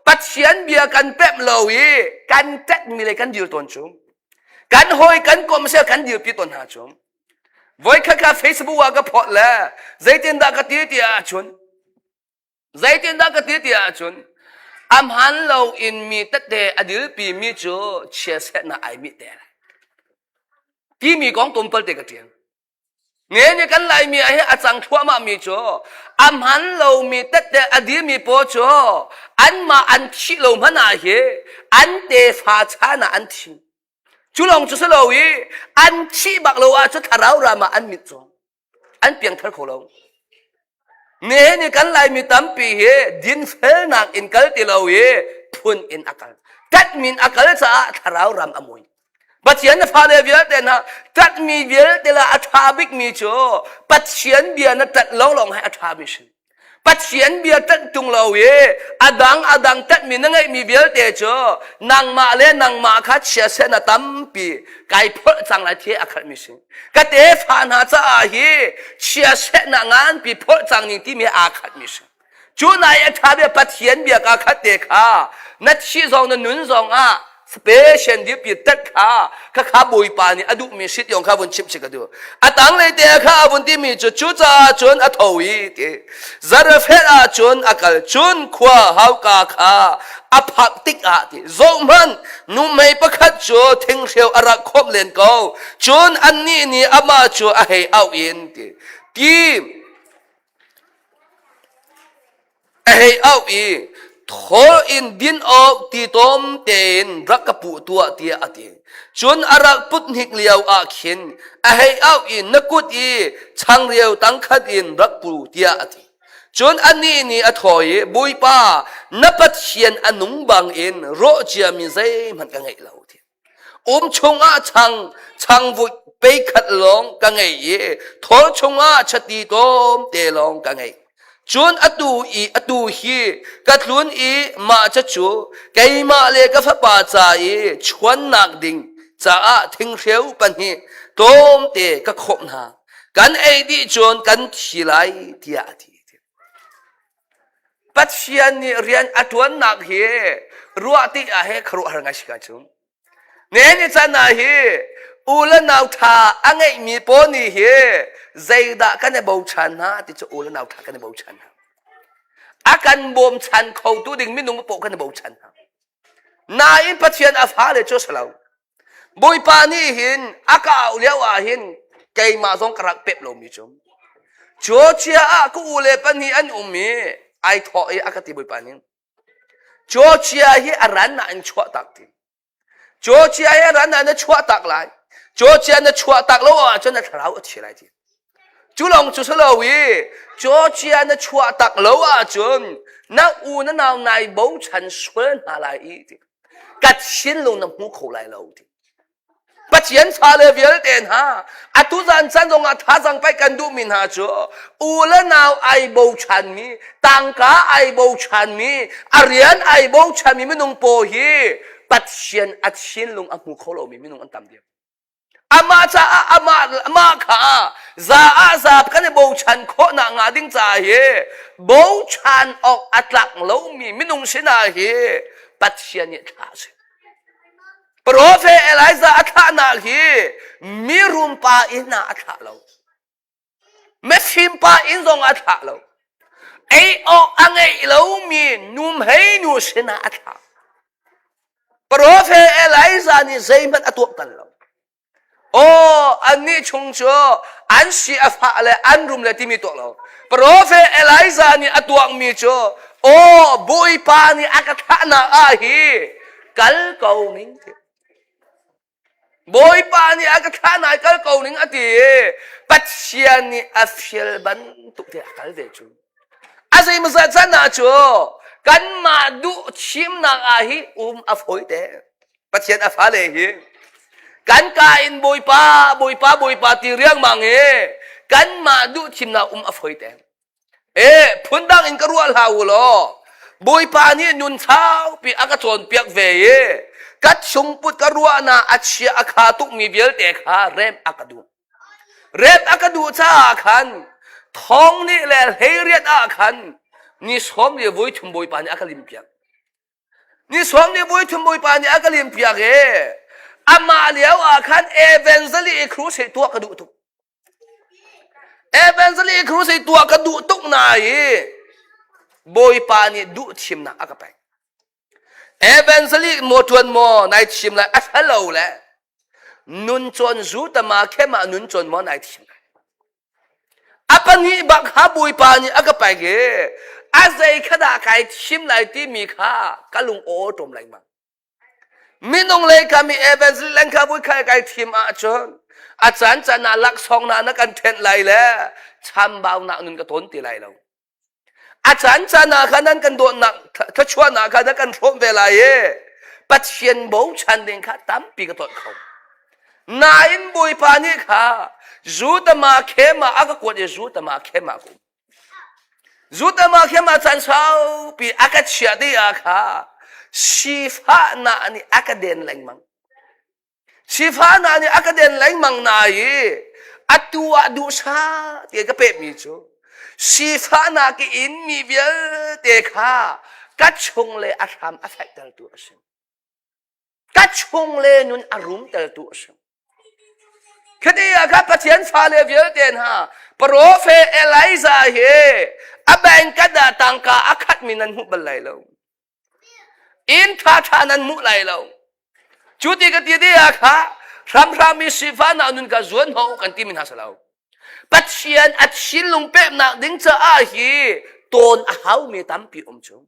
ปัจเจียนเบียกันเป๊ะโลวีกันตัดมีเลยกันดิวตนชุมกันหอยกันกลมเสียกันดิวปีต้นหาชมไว้ข้าเฟซบุ๊กว่าก็พอแล้วใจเต้นดากตีตีอาชนใจเต้นดากตีตีอาชนอัมฮันเราอินมีตัดเดอดีลปีมีโจเชียเสน่าไอมีแต่ที่มีกองตุ่มเปิลเตกเตียงเนี่ยกันไลมีไอ้อาจารย์ทั่วมามีโจอัมฮันเรามีตัดเดอดีลมีโปโจอันมาอันชิโลมันอาเฮอันเตฟาชานะอันทิจุลองจุสโลวีอันชีบักโลอาจุทาราวรามาอันมิจงอันเปียงเทอร์โคลงเนี่ยนี่กันไลมีตั้มปีเฮดินเฟลนักอินกัลติโลวีพุนอินอักลตัดมินอักลจะทาราวรามอมวยปัจเจียนฟาเลเวียเตนะตัดมีเวียเตละอัฐาบิกมีโจปัจเจียนเบียนตัดลองให้อัฐาบิชปัจเจียนเบียตัดจุงโลวีอดังตัดมีนั่งไงมีเวียเตโจนางมาเลนางมาคัดเชียเสนตั้มปีไก่พอจังไรเทอักมิชิก็เตฟานาจะอาฮีเชียเสนงานปีพอจังนี่ที่มีอาคัดมิชิจูนายอัฐาเบียปัจเจียนเบียกาคัดเตค่ะนัดชีซองนันนุนซอง สเปเชียลดิปิดตัดข้าบุยปานี่อดุมีสิทธิ์ยองข้าบุญชิมชิกดูตังเลยเดียข้าบุญที่มีจุดจ้าจนทวีเตซาร์เฟลจนกัลจนขวาเฮากาข้าพักติกติโจมันนุ่มไม่ประคัดจูทิ้งเชียวอารักคบเล่นกูจนอันนี้นี่อามาจูให้เอาอินที่ให้เอาอินทออินดินออกที่ต้มเต็นรักกปูตัวเตียอติจนอารักปุตหิกเลียวอาขินให้เอาอินนักกุดอีช่างเรียวตั้งขัดอินรักปูเตียอติจนอันนี้นี่อถอยบุยป้านับเชียนอนุงบางอินโรเจียมิเซมันกังไงเล่าทีชงอาช่างวุไปขัดลองกังไงเย่ทอชงอาชตีต้มเตลองกังไงจนอตูฮีกัดลุนอีมาจะจูไกมาเลกฟ้าป่าใจชวนนักดิ่งจะทิ้งเสียวปันฮีต้มเตะก็ขบนากันไอดีจนกันทีไรที่อาทิตย์ปัจจัยนี้เรียนอัตวันนักเฮรัวที่อาเฮครัวหางสิกันจุนเนี่ยนี่จะน่าเฮอุลนาวทาอังไงมีปนีเฮใจด่ากันในบูชันฮะที่จะอุลนาวทากันในบูชันฮะอาการบ่มชันเขาตัวดิ่งไม่นุ่งมาโปกันในบูชันฮะนายปัจจัยอาฟ้าเลยจุดสลาวบุยปานี่หินอากาศเลี้ยวหินไกมาส่งกระเพ็บลมมิจุมโจเชียอากูอุเลปันนี่อันอุมีไอทออากาศที่บุยปานี่โจเชียฮีอารันน่ะอันชัวตักทีโจเชียฮีอารันน่ะอันชัวตักไลโจเชียน่ะชัวตักแล้วจนน่ะทะเลาะ起来ทีจุลองจุสลาวีโจเชียน่ะชัวตักแล้วจนนักอูนั่นเอานายบูชันสวนอะไรอีทีกัดชิ้นลงน้ำหูเขาไหลแล้วทีปัจจัยชาเลวิลเตนฮะอัตุจันจันตรงอัฐาจังไปกันดูมินฮาจูอูเลนาวไอบูชันมีตังกาไอบูชันมีอารียนไอบูชันมีไม่นุ่งโปฮีปัจจัยอัดชินลงอัหูเขาเรามีไม่นุ่งอันตามเดียวอามาจ้าอามาข้าซาบกันในบูชันโคหนังอาดิ้งจ่าเฮบูชันออกอัตลักเรามีไม่นุ่งสินาเฮปัจจัยเนี่ยท่าสิโปรเฟเอลิซาอัฐานาฮีมีรุมปาอินาอัฐาเราไม่ชิมปาอินซงอัฐาเราไอออกอังไอเรามีนุ่มให้นูสินาอัฐาโปรเฟเอลิซานี่ใจมันอัตวกันเราโอ้อันนี้ชงชัวอันชีอาฟาเลอันรุมเลที่มีตัวเราโปรเฟเอลิซานี่อัตวมีชัวโอ้บุยปานี่อักฐานาอาฮีกัลเกานิ่งบอยปานี่อากาศนายก็เกาหนิงอดีปัจจัยนี่อัฟเชลบันตุกเดียกัลเดจูอาศัยมาสัจนาจูกันมาดูชิมนางอาฮีอัฟหอยเตปัจจัยอัฟฮาเลฮีกันกาอินบอยปาที่เรียงมังเอกันมาดูชิมนางอัฟหอยเตพุนดังอินกรัวลาวโลบอยปานี่นุนเท้าปีอากาศนเปียกเวกัดชงปุตกรัวนาอัจฉริยะขาตุกมีเบลเตขาเรมอากาดูจ้าขันท้องนี่แหละเฮเรียดอาขันนี่สวมเนี่ยวุ้ยทุ่มบุยปานี่อากาลิมเปียกนี่สวมเนี่ยวุ้ยทุ่มบุยปานี่อากาลิมเปียกอามาเลียวอาขันเอเวนเซลีครูใส่ตัวกระดูตุกเอเวนเซลีครูใส่ตัวกระดูตุกนายบุยปานี่ดูชิมนะอากาไปเอเวนสลีโมทวนโมนายชิมเลยอัศโลแหละนุนจนจูตมาเข้มานุนจนโมนายชิมอาปันนี้บักฮาบุยปานี่อากาไปเกอาศัยขณะใครชิมเลยที่มีค่ากะลุงโอตรมเลยมั้งมีน้องเลยค่ะมีเอเวนสลีเล่นข้าบุยใครใครชิมอาจารย์จะน่ารักสองน่านักกันเทนไรแล้วช้ำเบาหนักนุนกระทนตีไรเราอาจารย์จะนาขนาดกันโดนหนักถ้าชวนนาขนาดกันพร้อมเวลาปัจเจียนบูชันเด้งข้าตั้มปีกตัวเขานายนบุยปานี่ข้าจูตมาเข้มาอากาศกวดจูตมาเข้มากูจูตมาเข้มาจันทร์ปีอากาศเชียดีอาข้าชีฟ้านานี่อากาศเด่นแรงมังชีฟ้านานี่อากาศเด่นแรงมังนายอัตัวดูชาเดี๋ยวก็เป็นมิจูชีฟ้านากีอินมีเวลเตะขากัดชงเลยอาทำอัฟเฟกต์ตัวเอง กัดชงเลนุนอารมณ์เตลตัวชงคดีอะครับปะเทียนฟาเลเวียเตียนฮะโปรเฟเอไลซาเฮอแบงกัดตังกาอัคัดมินันหุบไลเลวอินทราชานันมุไลเลวจุดที่กติดีอะครับรำมิสิฟานานุนกาจวนหูกันที่มินฮัสเลวปัจเจียนอัดชิลลงเป๊ะนักดิ้งจะอาฮีตนอาหาวมีตั้มปีอมชง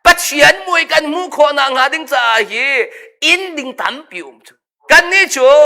ปัจเจียนมวยกันมุโคนางหาดิ้งจะอาฮีอินดิ้งตั้มปีอมชงกันนี่จู